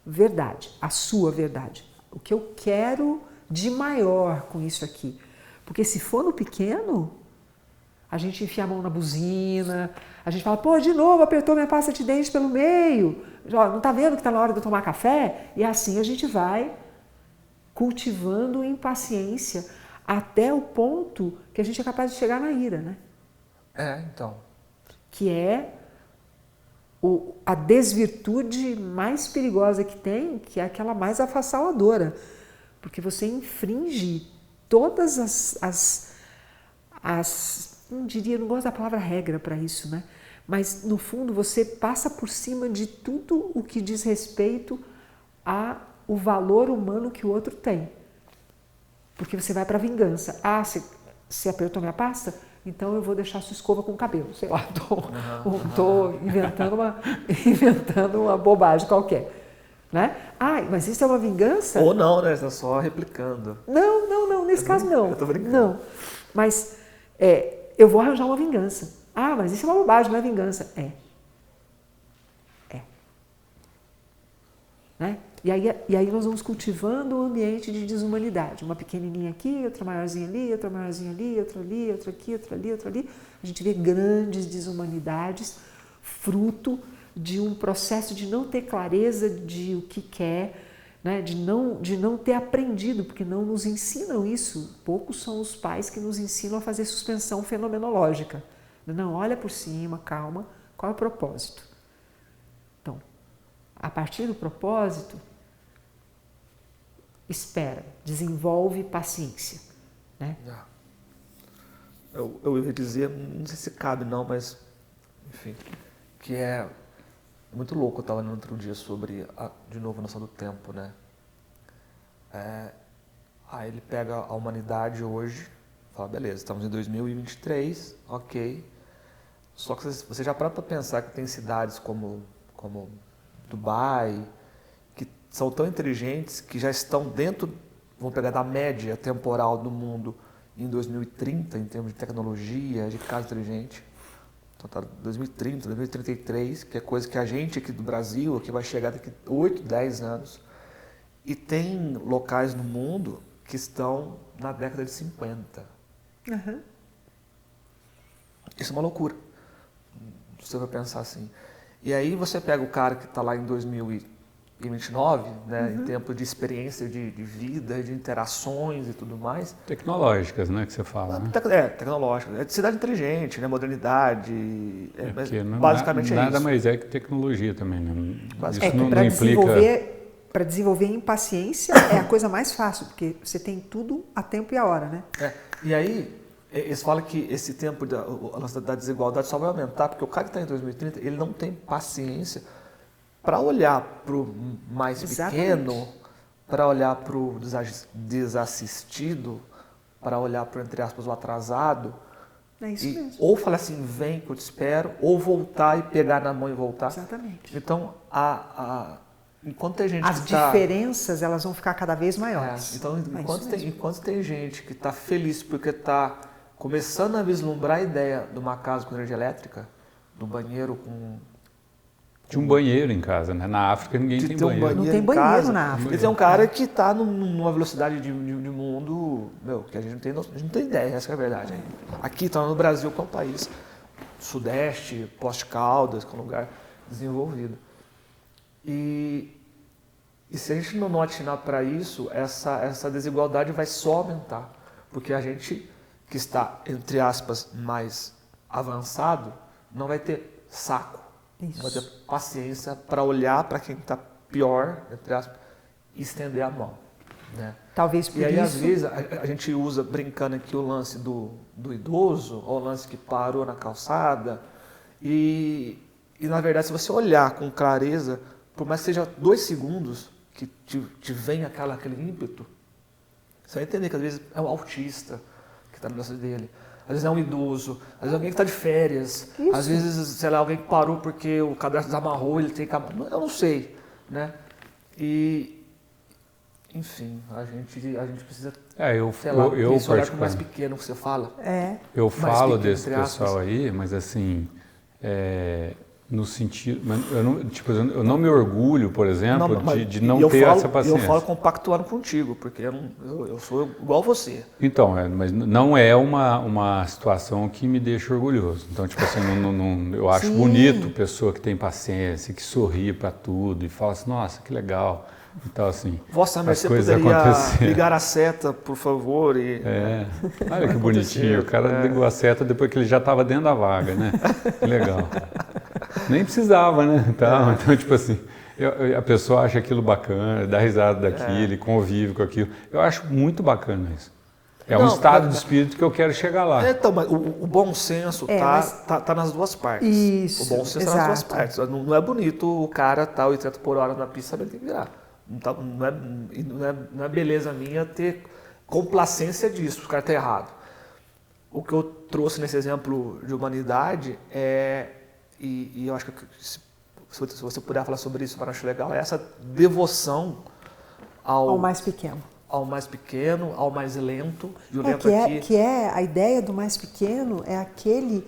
S1: verdade, a sua verdade. O que eu quero de maior com isso aqui. Porque se for no pequeno, A gente enfia a mão na buzina, a gente fala, pô, de novo apertou minha pasta de dente pelo meio, não está vendo que está na hora de eu tomar café? E assim a gente vai cultivando impaciência até o ponto que a gente é capaz de chegar na ira, né?
S3: Então.
S1: Que é a desvirtude mais perigosa que tem, que é aquela mais avassaladora. Porque você infringe todas não diria, não gosto da palavra regra para isso, né? Mas, no fundo, você passa por cima de tudo o que diz respeito ao valor humano que o outro tem. Porque você vai para a vingança. Ah, você apertou minha pasta? Então eu vou deixar sua escova com o cabelo. Sei lá, estou inventando uma bobagem qualquer. Né? Ah, mas isso é uma vingança?
S3: Ou não, né? Você está só replicando.
S1: Não, nesse caso não.
S3: Eu tô brincando.
S1: Não, mas eu vou arranjar uma vingança. Ah, mas isso é uma bobagem, não é vingança. Né? E aí nós vamos cultivando um ambiente de desumanidade. Uma pequenininha aqui, outra maiorzinha ali, outra maiorzinha ali, outra ali, outra aqui, outra ali, outra ali. A gente vê grandes desumanidades, fruto de um processo de não ter clareza de o que quer, né? de não ter aprendido, porque não nos ensinam isso. Poucos são os pais que nos ensinam a fazer suspensão fenomenológica. Não, olha por cima, calma, qual é o propósito? Então, a partir do propósito, espera, desenvolve paciência. Né?
S3: Eu ia dizer, não sei se cabe não, mas, enfim, que é muito louco. Eu estava lendo outro dia sobre, de novo, a noção do tempo, né? Aí ele pega a humanidade hoje, fala, beleza, estamos em 2023, ok. Só que você já para pensar que tem cidades como Dubai, que são tão inteligentes, que já estão dentro, vamos pegar da média temporal do mundo em 2030, em termos de tecnologia, de casa inteligente. Então tá 2030, 2033, que é coisa que a gente aqui do Brasil, que vai chegar daqui 8, 10 anos. E tem locais no mundo que estão na década de 50.
S1: Uhum.
S3: Isso é uma loucura, se você vai pensar assim. E aí você pega o cara que está lá em 2029, né, em tempo de experiência de vida, de interações e tudo mais.
S2: Tecnológicas, né, que você fala. Né?
S3: Tecnológicas. É de cidade inteligente, né, modernidade. Mas basicamente
S2: nada
S3: é isso.
S2: Mais é que tecnologia também. Né?
S3: Isso
S2: não
S1: implica... Para desenvolver impaciência é a coisa mais fácil, porque você tem tudo a tempo e a hora, né?
S3: E aí, eles falam que esse tempo da desigualdade só vai aumentar, porque o cara que está em 2030, ele não tem paciência para olhar para o mais pequeno, para olhar para o desassistido, para olhar para, entre aspas, o atrasado.
S1: É isso mesmo.
S3: Ou falar assim, vem que eu te espero, ou voltar e pegar na mão e voltar.
S1: Exatamente.
S3: Então, enquanto tem gente
S1: as diferenças elas vão ficar cada vez maiores.
S3: Então, enquanto tem gente que está feliz porque está começando a vislumbrar a ideia de uma casa com energia elétrica, do banheiro com...
S2: De um banheiro em casa, né? Na África ninguém tem banheiro.
S1: Não tem banheiro na África.
S3: E tem um cara que está numa velocidade de mundo, que a gente não tem ideia, essa é a verdade. Aqui, está no Brasil, que é um país sudeste, Poste-Caldas, que é um lugar desenvolvido. E se a gente não atinar para isso, essa desigualdade vai só aumentar. Porque a gente que está, entre aspas, mais avançado, não vai ter saco, não vai ter paciência para olhar para quem está pior, entre aspas, e estender a mão. Né?
S1: Talvez por
S3: isso. E aí,
S1: isso...
S3: às vezes, a gente usa, brincando aqui, o lance do idoso, ou o lance que parou na calçada, e na verdade, se você olhar com clareza, por mais que seja 2 segundos que te vem aquele ímpeto, você vai entender que às vezes é um autista que está no braço dele, às vezes é um idoso, às vezes é alguém que está de férias, às vezes, sei lá, alguém que parou porque o cadastro desamarrou, ele tem que... Eu não sei, né? E, enfim, a gente precisa, esse olhar mais pequeno que você fala.
S2: Eu falo desse pessoal aí, mas assim... No sentido, mas eu não me orgulho, por exemplo, de não ter essa paciência.
S3: Eu falo compactuando contigo, porque eu sou igual você.
S2: Então, mas não é uma situação que me deixa orgulhoso. Então, tipo assim, eu acho bonito pessoa que tem paciência, que sorri para tudo e fala assim, nossa, que legal. Então, assim,
S3: Vossa Mercê
S2: poderia
S3: ligar a seta, por favor.
S2: Olha que bonitinho, o cara ligou a seta depois que ele já estava dentro da vaga, né? Que legal. Nem precisava, né? Então, tipo assim, a pessoa acha aquilo bacana, dá risada daquilo, convive com aquilo. Eu acho muito bacana isso. Um estado de espírito que eu quero chegar lá.
S3: Então, mas o bom senso tá nas duas partes.
S1: Isso,
S3: o bom senso está nas duas partes. Não é bonito o cara tá 80 por hora na pista, ele tem que virar. Não é beleza minha ter complacência disso, o cara tá errado. O que eu trouxe nesse exemplo de humanidade e eu acho que se você puder falar sobre isso, eu acho legal, é essa devoção ao
S1: mais pequeno.
S3: Ao mais pequeno, ao mais lento.
S1: Que é a ideia do mais pequeno, é aquele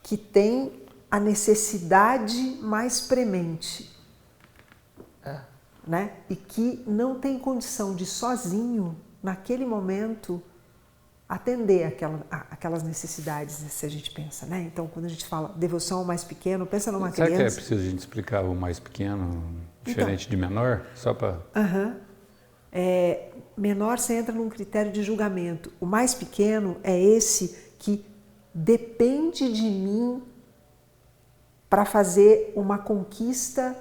S1: que tem a necessidade mais premente. Né? E que não tem condição de sozinho, naquele momento, atender aquelas necessidades, se a gente pensa, né? Então, quando a gente fala devoção ao mais pequeno, pensa numa criança...
S2: Será que é preciso a gente explicar o mais pequeno, diferente de menor? Só para...
S1: Menor, você entra num critério de julgamento. O mais pequeno é esse que depende de mim para fazer uma conquista,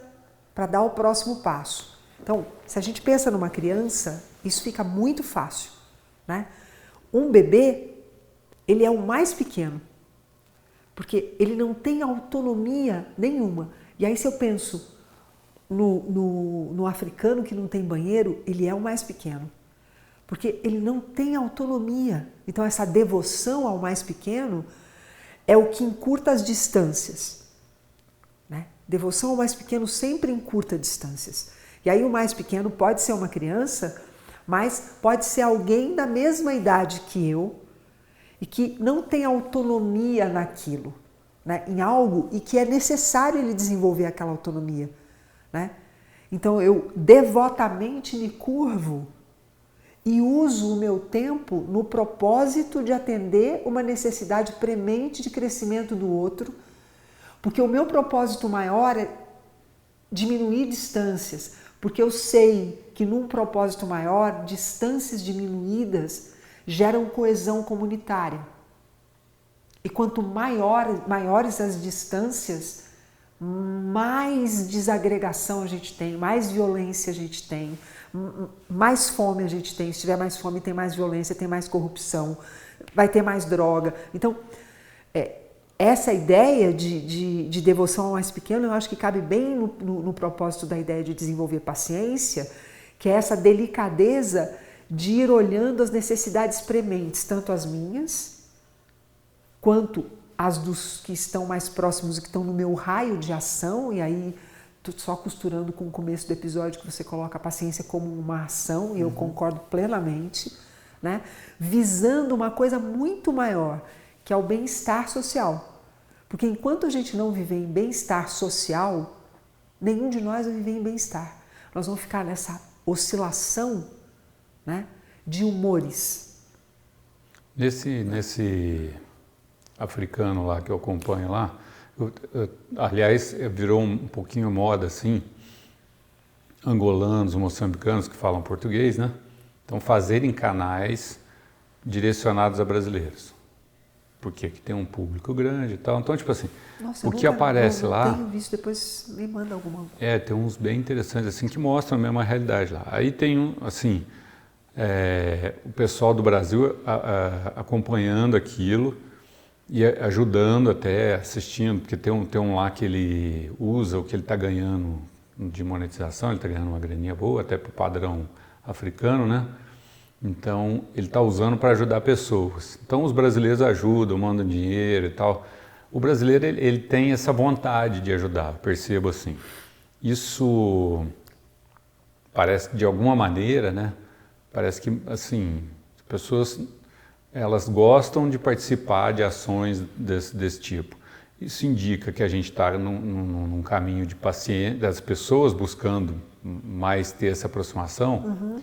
S1: para dar o próximo passo. Então, se a gente pensa numa criança, isso fica muito fácil, né? Um bebê, ele é o mais pequeno, porque ele não tem autonomia nenhuma. E aí, se eu penso no africano que não tem banheiro, ele é o mais pequeno, porque ele não tem autonomia. Então, essa devoção ao mais pequeno é o que encurta as distâncias, né? Devoção ao mais pequeno sempre encurta distâncias. E aí o mais pequeno pode ser uma criança, mas pode ser alguém da mesma idade que eu e que não tem autonomia naquilo, né? Em algo, e que é necessário ele desenvolver aquela autonomia, né? Então eu devotamente me curvo e uso o meu tempo no propósito de atender uma necessidade premente de crescimento do outro, porque o meu propósito maior é diminuir distâncias, porque eu sei que num propósito maior, distâncias diminuídas geram coesão comunitária. E quanto maiores as distâncias, mais desagregação a gente tem, mais violência a gente tem, mais fome a gente tem. Se tiver mais fome, tem mais violência, tem mais corrupção, vai ter mais droga. Então, essa ideia de devoção ao mais pequeno, eu acho que cabe bem no propósito da ideia de desenvolver paciência, que é essa delicadeza de ir olhando as necessidades prementes, tanto as minhas, quanto as dos que estão mais próximos e que estão no meu raio de ação, e aí só costurando com o começo do episódio que você coloca a paciência como uma ação, e eu concordo plenamente, né? Visando uma coisa muito maior, que é o bem-estar social. Porque enquanto a gente não viver em bem-estar social, nenhum de nós vai viver em bem-estar. Nós vamos ficar nessa oscilação, né, de humores.
S2: Nesse africano lá que eu acompanho lá, aliás, virou um pouquinho moda assim, angolanos, moçambicanos que falam português, né? Então fazerem canais direcionados a brasileiros. Porque aqui tem um público grande e tal. Então, tipo assim,
S1: nossa,
S2: o que aparece lá...
S1: Eu tenho visto, depois me manda alguma.
S2: Tem uns bem interessantes, assim, que mostram mesmo a realidade lá. Aí tem assim, o pessoal do Brasil acompanhando aquilo e ajudando até, assistindo, porque tem um lá que ele usa o que ele está ganhando de monetização, ele está ganhando uma graninha boa, até para o padrão africano, né? Então, ele está usando para ajudar pessoas. Então, os brasileiros ajudam, mandam dinheiro e tal. O brasileiro, ele tem essa vontade de ajudar, percebo assim. Isso parece, de alguma maneira, né? Parece que, assim, as pessoas, elas gostam de participar de ações desse tipo. Isso indica que a gente está num caminho de paciência, das pessoas buscando mais ter essa aproximação,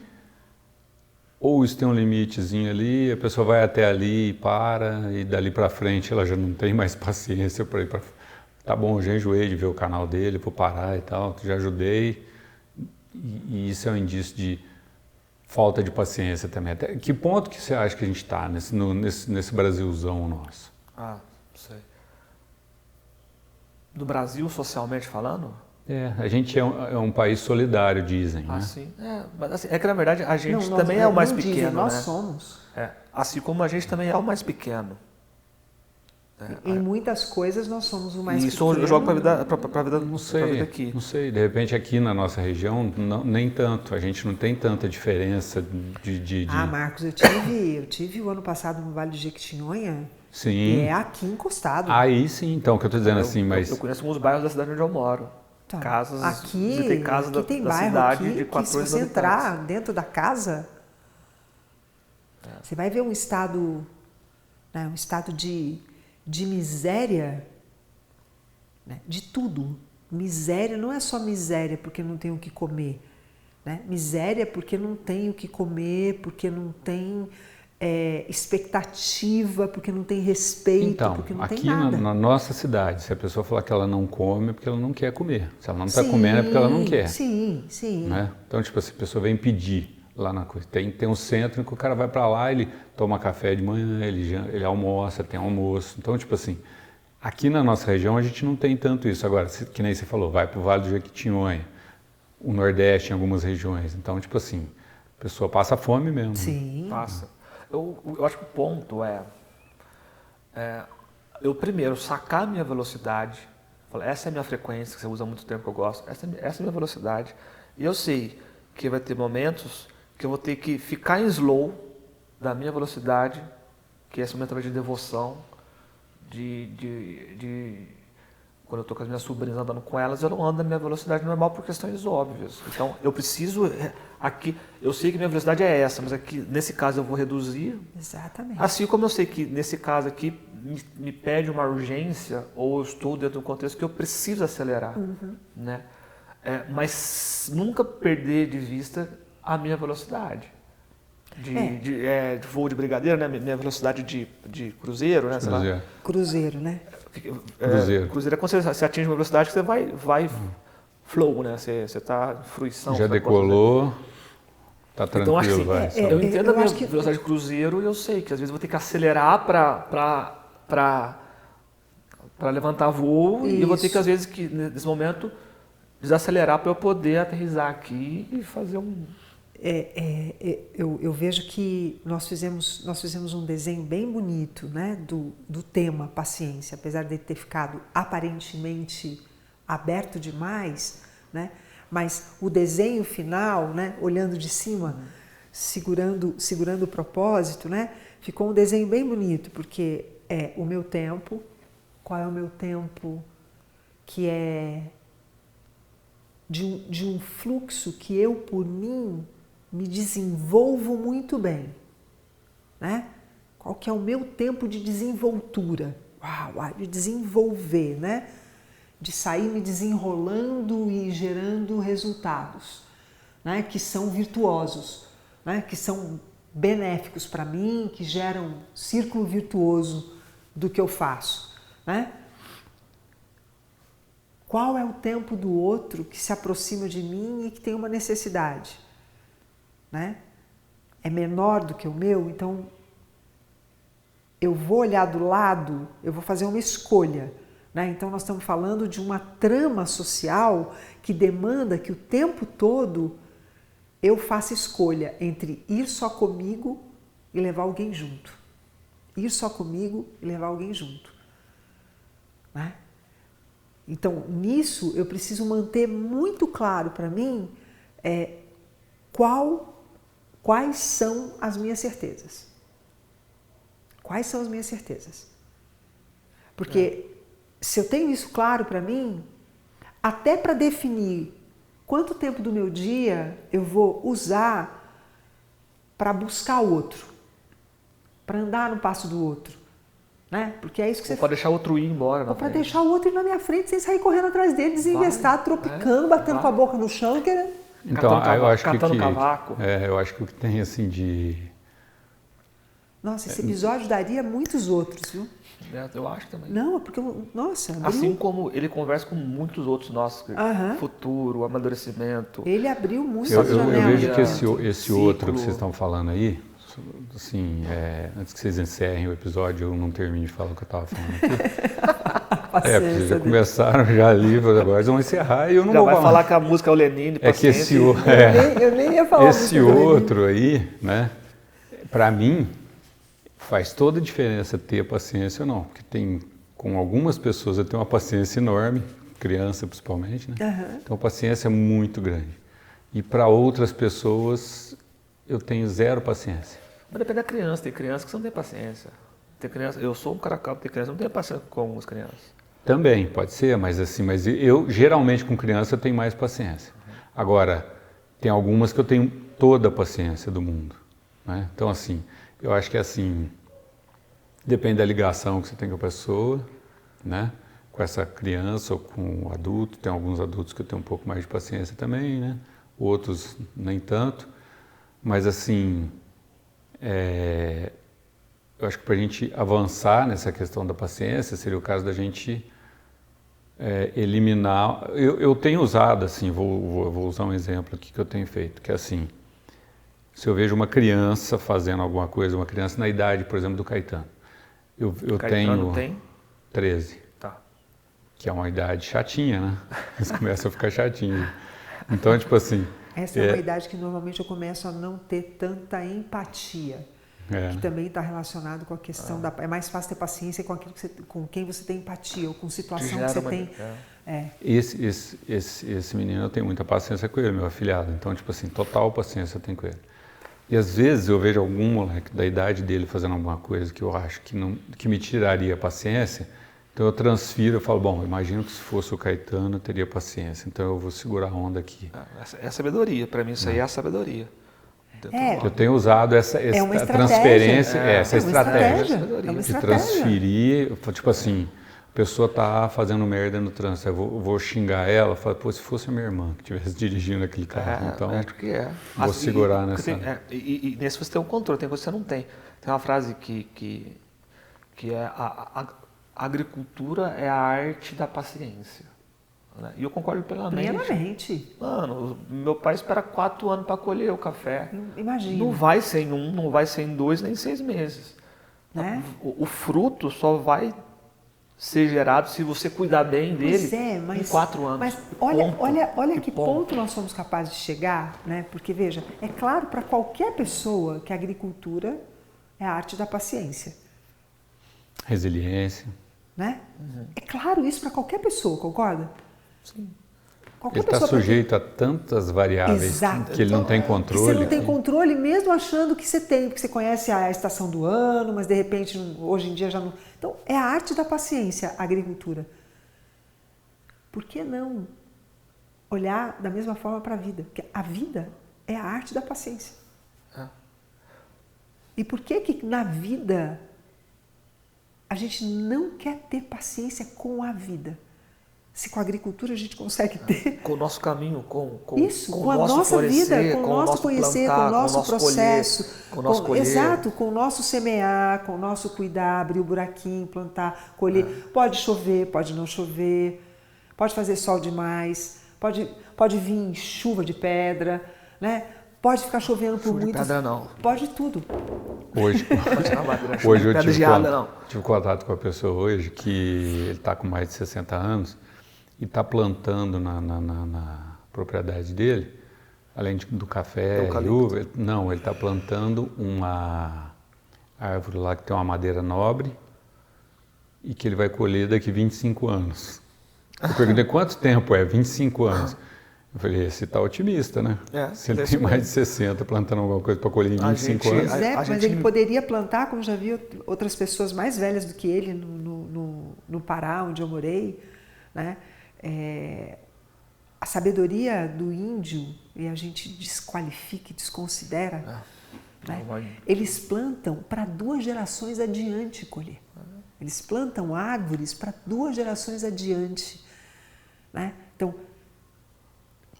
S2: ou isso tem um limitezinho ali, a pessoa vai até ali e para, e dali para frente ela já não tem mais paciência para ir para... Tá bom, já enjoei de ver o canal dele, vou parar e tal, já ajudei, e isso é um indício de falta de paciência também. Até que ponto que você acha que a gente está nesse Brasilzão nosso?
S3: Não sei. No Brasil, socialmente falando?
S2: A gente é um país solidário, dizem, né?
S3: Sim. Mas assim, é que na verdade a gente
S1: Não,
S3: também é o mais
S1: dizem,
S3: pequeno,
S1: nós
S3: né?
S1: somos.
S3: Assim como a gente também é o mais pequeno.
S1: Em muitas coisas nós somos o mais
S3: isso
S1: pequeno.
S3: eu jogo para a vida,
S2: Não sei,
S3: pra vida aqui.
S2: Não sei, de repente aqui na nossa região nem tanto, a gente não tem tanta diferença de...
S1: Marcos, eu tive o ano passado no Vale do Jequitinhonha.
S2: Sim.
S1: E é aqui encostado.
S2: Aí sim, então, que eu estou dizendo assim, mas...
S3: Eu conheço alguns bairros da cidade onde eu moro.
S1: Tá.
S3: Casas,
S1: aqui
S3: casas
S1: tem
S3: da
S1: bairro
S3: cidade
S1: aqui
S3: de 14
S1: que se você entrar dentro da casa, você vai ver um estado de miséria, né? De tudo. Miséria não é só miséria porque não tem o que comer, né? Miséria porque não tem o que comer, porque não tem expectativa, porque não tem respeito,
S2: então,
S1: porque não
S2: aqui
S1: tem nada.
S2: Na nossa cidade, se a pessoa falar que ela não come é porque ela não quer comer. Se ela não está comendo é porque ela não quer.
S1: Sim.
S2: Né? Então, tipo assim, a pessoa vem pedir lá na coisa. Tem um centro em que o cara vai para lá, ele toma café de manhã, ele almoça, tem almoço. Então, tipo assim, aqui na nossa região a gente não tem tanto isso. Agora, que nem você falou, vai para o Vale do Jequitinhonha, o Nordeste em algumas regiões. Então, tipo assim, a pessoa passa fome mesmo.
S1: Sim.
S3: Passa. Eu acho que o ponto é eu primeiro sacar a minha velocidade, falar, essa é a minha frequência, que você usa há muito tempo que eu gosto, essa é a minha velocidade, e eu sei que vai ter momentos que eu vou ter que ficar em slow da minha velocidade, que é esse momento de devoção, quando eu estou com as minhas sobrinhas andando com elas, eu não ando na minha velocidade normal por questões óbvias. Então, eu preciso... Aqui, eu sei que minha velocidade é essa, mas aqui, nesse caso eu vou reduzir.
S1: Exatamente.
S3: Assim como eu sei que nesse caso aqui me pede uma urgência, ou eu estou dentro de um contexto que eu preciso acelerar. Né? Mas nunca perder de vista a minha velocidade. De voo de brigadeiro, né? Minha velocidade de cruzeiro, né?
S1: Cruzeiro, né?
S3: Cruzeiro é quando você atinge uma velocidade que você vai flow, né? Você está em fruição.
S2: Já decolou, tá tranquilo,
S3: então,
S2: vai.
S3: Eu entendo a minha velocidade de cruzeiro e eu sei que às vezes eu vou ter que acelerar para levantar voo. Isso. E eu vou ter que, às vezes, nesse momento, desacelerar para eu poder aterrissar aqui e fazer um...
S1: Eu vejo que nós fizemos um desenho bem bonito, né, do tema paciência, apesar de ter ficado aparentemente aberto demais, né, mas o desenho final, né, olhando de cima, segurando o propósito, né, ficou um desenho bem bonito, porque é o meu tempo, qual é o meu tempo que é de um fluxo que eu, por mim, me desenvolvo muito bem, né? Qual que é o meu tempo de desenvoltura? De desenvolver, né? De sair me desenrolando e gerando resultados, né? Que são virtuosos, né? Que são benéficos para mim, que geram um círculo virtuoso do que eu faço, né? Qual é o tempo do outro que se aproxima de mim e que tem uma necessidade? Né? É menor do que o meu, então eu vou olhar do lado, eu vou fazer uma escolha. Né? Então nós estamos falando de uma trama social que demanda que o tempo todo eu faça escolha entre ir só comigo e levar alguém junto. Ir só comigo e levar alguém junto. Né? Então nisso eu preciso manter muito claro para mim quais são as minhas certezas. Quais são as minhas certezas? Porque se eu tenho isso claro para mim, até para definir quanto tempo do meu dia eu vou usar para buscar o outro, para andar no passo do outro, Né? Porque é isso que você...
S3: Ou para deixar o outro ir embora.
S1: Ou para deixar o outro ir na minha frente sem sair correndo atrás dele, desinvestar, tropicando, batendo com a boca no chão.
S2: Então, eu acho
S3: catando cavaco.
S2: Eu acho que o que tem assim de...
S1: Nossa, esse episódio daria muitos outros, viu?
S3: Eu acho também.
S1: Não, porque, nossa... Abriu...
S3: Assim como ele conversa com muitos outros nossos, futuro, amadurecimento.
S1: Ele abriu muitas
S2: janelas. Eu vejo que esse outro que vocês estão falando aí, assim, antes que vocês encerrem o episódio, eu não termine de falar o que eu estava falando aqui. Porque vocês já começaram já ali, agora eles vão encerrar e eu não
S3: já
S2: vou
S3: vai falar que a música é o Lenine,
S2: que esse
S1: eu nem ia falar
S2: esse outro aí, né, para mim, faz toda a diferença ter paciência ou não, porque com algumas pessoas eu tenho uma paciência enorme, criança principalmente, né? Então a paciência é muito grande. E para outras pessoas eu tenho zero paciência.
S3: Mas depende da criança, tem criança que você não tem paciência. Tem criança, eu sou um cara calmo, tem criança que não tem paciência com algumas crianças.
S2: Também, pode ser, mas eu geralmente com criança eu tenho mais paciência. Agora, tem algumas que eu tenho toda a paciência do mundo, né? Então assim, eu acho que assim, depende da ligação que você tem com a pessoa, né? Com essa criança ou com o adulto. Tem alguns adultos que eu tenho um pouco mais de paciência também, né? Outros nem tanto. Mas assim, eu acho que para a gente avançar nessa questão da paciência, seria o caso da gente eliminar... Eu tenho usado, assim, vou usar um exemplo aqui que eu tenho feito, que é assim, se eu vejo uma criança fazendo alguma coisa, uma criança na idade, por exemplo, do Caetano, eu
S3: Caetano
S2: tenho
S3: tem?
S2: 13, que é uma idade chatinha, né? Eles começam a ficar chatinhos. Então, tipo assim...
S1: Essa é uma idade que normalmente eu começo a não ter tanta empatia, que também está relacionado com a questão da... É mais fácil ter paciência com aquilo com quem você tem empatia, ou com situação que você tem...
S2: Esse menino, eu tenho muita paciência com ele, meu afilhado. Então, tipo assim, total paciência eu tenho com ele. E às vezes eu vejo algum moleque da idade dele fazendo alguma coisa que eu acho que me tiraria a paciência, então eu transfiro, eu falo, bom, imagino que se fosse o Caetano eu teria paciência, então eu vou segurar a onda aqui.
S3: É a sabedoria, para mim isso aí é a sabedoria.
S2: Eu tenho usado essa transferência, essa estratégia de transferir, tipo assim, a pessoa está fazendo merda no trânsito, eu vou xingar ela, falo, pô, se fosse a minha irmã que estivesse dirigindo aquele carro, então
S3: acho que
S2: vou segurar nessa...
S3: E nesse você tem um controle, tem coisa que você não tem. Tem uma frase que é a agricultura é a arte da paciência. Né? E eu concordo plenamente. Mano, meu pai espera 4 anos para colher o café.
S1: Imagina.
S3: Não vai ser em 1, não vai ser em 2, nem 6 meses.
S1: Né?
S3: O fruto só vai ser gerado se você cuidar bem dele em 4 anos.
S1: Mas olha que ponto nós somos capazes de chegar, né? Porque veja, é claro para qualquer pessoa que a agricultura é a arte da paciência.
S2: Resiliência.
S1: Né? É claro isso para qualquer pessoa, concorda?
S3: Sim.
S2: Ele está sujeito a tantas variáveis que ele não tem controle.
S1: Você não tem controle mesmo achando que você tem, porque você conhece a estação do ano, mas de repente hoje em dia já não... Então é a arte da paciência, a agricultura. Por que não olhar da mesma forma para a vida? Porque a vida é a arte da paciência. E por que na vida a gente não quer ter paciência com a vida? Se com a agricultura a gente consegue ter...
S3: Com o nosso caminho, com
S1: a nossa vida, com o nosso conhecer, com o nosso processo.
S3: Com o nosso colher.
S1: Exato, com o nosso semear, com o nosso cuidar, abrir o buraquinho, plantar, colher. Pode chover, pode não chover, pode fazer sol demais, pode vir chuva de pedra, né? Pode ficar chovendo por muito...
S3: pedra não.
S1: Pode tudo.
S2: Hoje eu tive contato com a pessoa hoje que ele está com mais de 60 anos e está plantando na propriedade dele, além do café e uva, ele está plantando uma árvore lá que tem uma madeira nobre e que ele vai colher daqui 25 anos. Eu perguntei quanto tempo é? 25 anos. Eu falei, esse está otimista, né? Se ele tem mais de 60 plantando alguma coisa para colher em 25 anos.
S1: Mas ele poderia plantar, como já vi outras pessoas mais velhas do que ele no Pará, onde eu morei, né? A sabedoria do índio, e a gente desqualifica e desconsidera, né? Eles plantam para 2 gerações adiante colher. Eles plantam árvores para 2 gerações adiante, né? Então,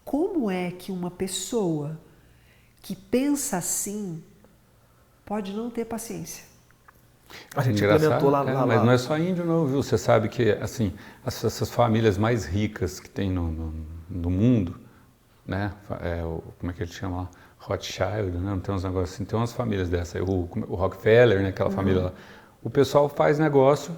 S1: como é que uma pessoa que pensa assim pode não ter paciência?
S3: A gente implementou lá.
S2: Mas não é só índio não, viu? Você sabe que assim, essas famílias mais ricas que tem no mundo, né? Como é que ele chama lá? Rothschild, né? Não tem uns negócios assim, tem umas famílias dessas aí, o Rockefeller, né? Aquela família lá. O pessoal faz negócio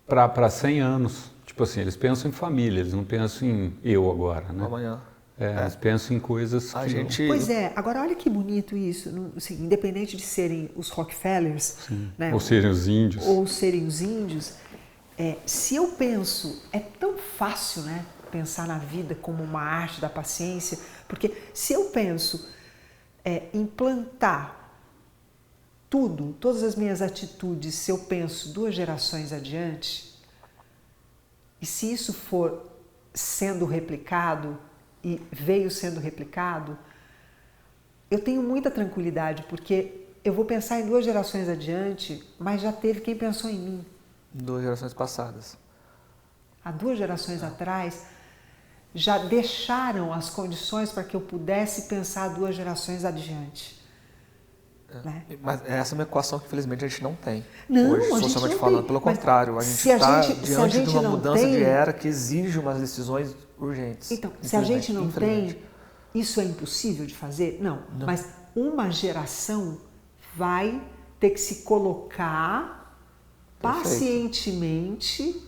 S2: para 100 anos. Tipo assim, eles pensam em família, eles não pensam em eu agora, né?
S3: Amanhã.
S2: Eles pensam em coisas
S3: A
S2: que
S3: gente...
S1: Pois é, agora olha que bonito isso, assim, independente de serem os Rockefellers, né,
S2: ou serem os índios.
S1: ou serem os índios, se eu penso, é tão fácil, né, pensar na vida como uma arte da paciência, porque se eu penso em plantar tudo, todas as minhas atitudes, se eu penso 2 gerações adiante, e se isso for sendo replicado, e veio sendo replicado, eu tenho muita tranquilidade, porque eu vou pensar em 2 gerações adiante, mas já teve quem pensou em mim.
S3: 2 gerações passadas.
S1: Há 2 gerações atrás, já deixaram as condições para que eu pudesse pensar 2 gerações adiante. Né?
S3: Mas essa é uma equação que, infelizmente, a gente não tem.
S1: Não,
S3: hoje,
S1: a gente
S3: socialmente
S1: não
S3: falando.
S1: tem.
S3: Pelo
S1: Mas
S3: contrário, a gente está diante de uma
S1: não
S3: mudança
S1: tem,
S3: de era que exige umas decisões urgentes.
S1: Então, se a gente não tem, isso é impossível de fazer? Não. Mas uma geração vai ter que se colocar pacientemente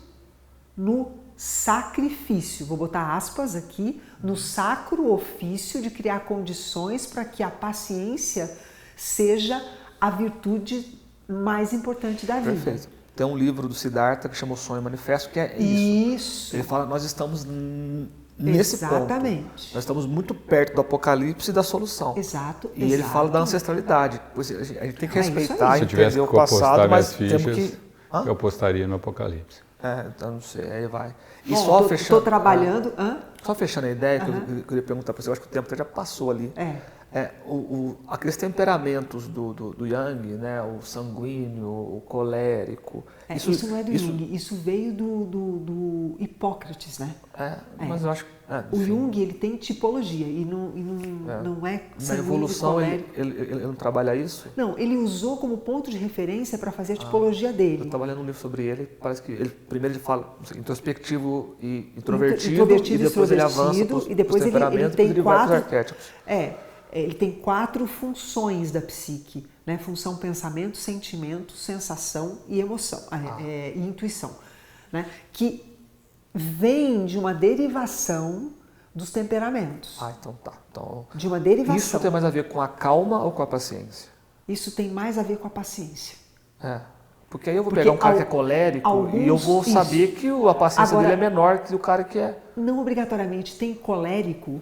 S1: no sacrifício, vou botar aspas aqui, no sacro ofício de criar condições para que a paciência seja a virtude mais importante da vida.
S3: Perfeito. Tem um livro do Siddhartha que chama O Sonho Manifesto, que é isso. Ele fala, nós estamos nesse
S1: Exatamente.
S3: ponto. Nós estamos muito perto do apocalipse e da solução.
S1: Exato.
S3: E ele fala da ancestralidade. A gente tem que respeitar e
S2: Se eu tivesse
S3: entender o
S2: que apostar
S3: passado, mas
S2: minhas
S3: temos
S2: fichas,
S3: que...
S2: eu apostaria no apocalipse.
S3: Então não sei, aí vai. E
S1: Bom,
S3: só fechando...
S1: Estou trabalhando...
S3: Só fechando a ideia, que eu queria perguntar para você, eu acho que o tempo até já passou ali. Aqueles temperamentos do Jung, né, o sanguíneo, o colérico...
S1: Isso não é do Jung, isso veio do Hipócrates, né?
S3: Mas eu acho...
S1: o Jung, ele tem tipologia e não é
S3: Na
S1: sanguíneo,
S3: evolução,
S1: colérico.
S3: ele não trabalha isso?
S1: Não, ele usou como ponto de referência para fazer a tipologia dele.
S3: Eu estava lendo um livro sobre ele, parece que primeiro ele fala introspectivo e introvertido, e depois ele avança para os temperamentos e ele vai para os arquétipos.
S1: Ele tem 4 funções da psique, né? Função pensamento, sentimento, sensação e emoção, e intuição, né? Que vem de uma derivação dos temperamentos.
S3: Então tá. Então,
S1: de uma derivação.
S3: Isso tem mais a ver com a calma ou com a paciência?
S1: Isso tem mais a ver com a paciência.
S3: Porque aí eu vou pegar um cara que é colérico e eu vou saber que a paciência dele é menor que o cara que é...
S1: Não obrigatoriamente. Tem colérico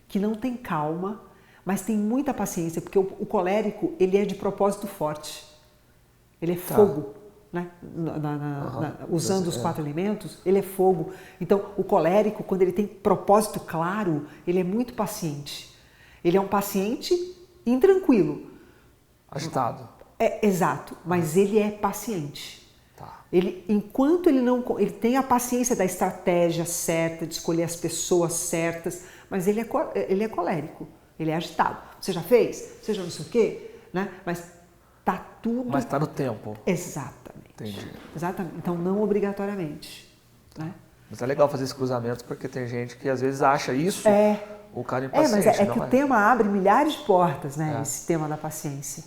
S1: que não tem calma, mas tem muita paciência, porque o colérico, ele é de propósito forte. Ele é fogo, né? Usando os 4 elementos, ele é fogo. Então, o colérico, quando ele tem propósito claro, ele é muito paciente. Ele é um paciente intranquilo.
S3: Agitado.
S1: Exato, mas ele é paciente. Ele, enquanto ele tem a paciência da estratégia certa, de escolher as pessoas certas, mas ele é colérico. Ele é agitado. Você já fez? Você já não sei o quê? Né? Mas tá tudo...
S3: Mas está no tempo.
S1: Exatamente.
S3: Entendi.
S1: Exatamente. Então, não obrigatoriamente. Né?
S3: Mas é legal fazer esses cruzamentos, porque tem gente que às vezes acha isso, o cara impaciente.
S1: Mas é que o tema abre milhares de portas, né? Esse tema da paciência.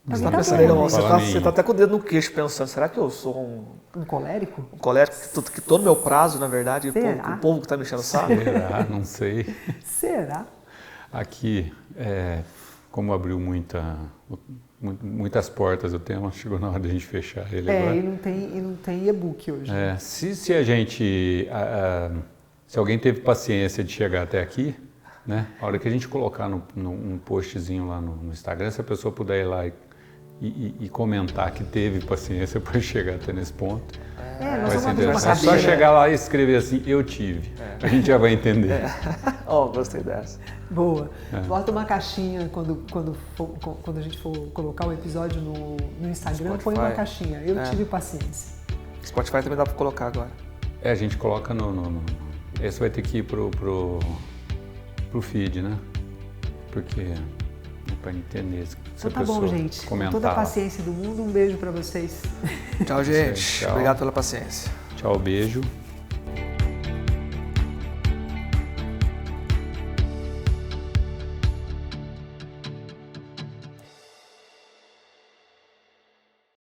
S3: Você está até com o dedo no queixo pensando, será que eu sou
S1: um colérico?
S3: Um colérico que todo meu prazo, na verdade, o povo que está me enchendo o saco?
S2: Será? Não sei.
S1: Será?
S2: Aqui, como abriu muitas portas o tema, chegou na hora de a gente fechar ele agora.
S1: E não tem e-book hoje. Né?
S2: Se a gente... se alguém teve paciência de chegar até aqui, né? A hora que a gente colocar num postzinho lá no Instagram, se a pessoa puder ir lá e comentar que teve paciência para chegar até nesse ponto.
S1: Nós
S2: Vai
S1: vamos
S2: ser
S1: abrir uma
S2: interessante. É
S1: caixinha.
S2: só chegar lá e escrever assim, eu tive. A gente já vai entender.
S3: Gostei dessa.
S1: Boa. Bota uma caixinha quando a gente for colocar o episódio no Instagram, põe uma caixinha. Eu tive paciência.
S3: Spotify também dá para colocar agora.
S2: A gente coloca esse vai ter que ir pro feed, né? Porque é para entender.
S1: Então tá bom, gente. Com toda a paciência do mundo, um beijo para vocês.
S3: Tchau, gente.
S2: Tchau.
S3: Obrigado pela paciência.
S2: Tchau, beijo.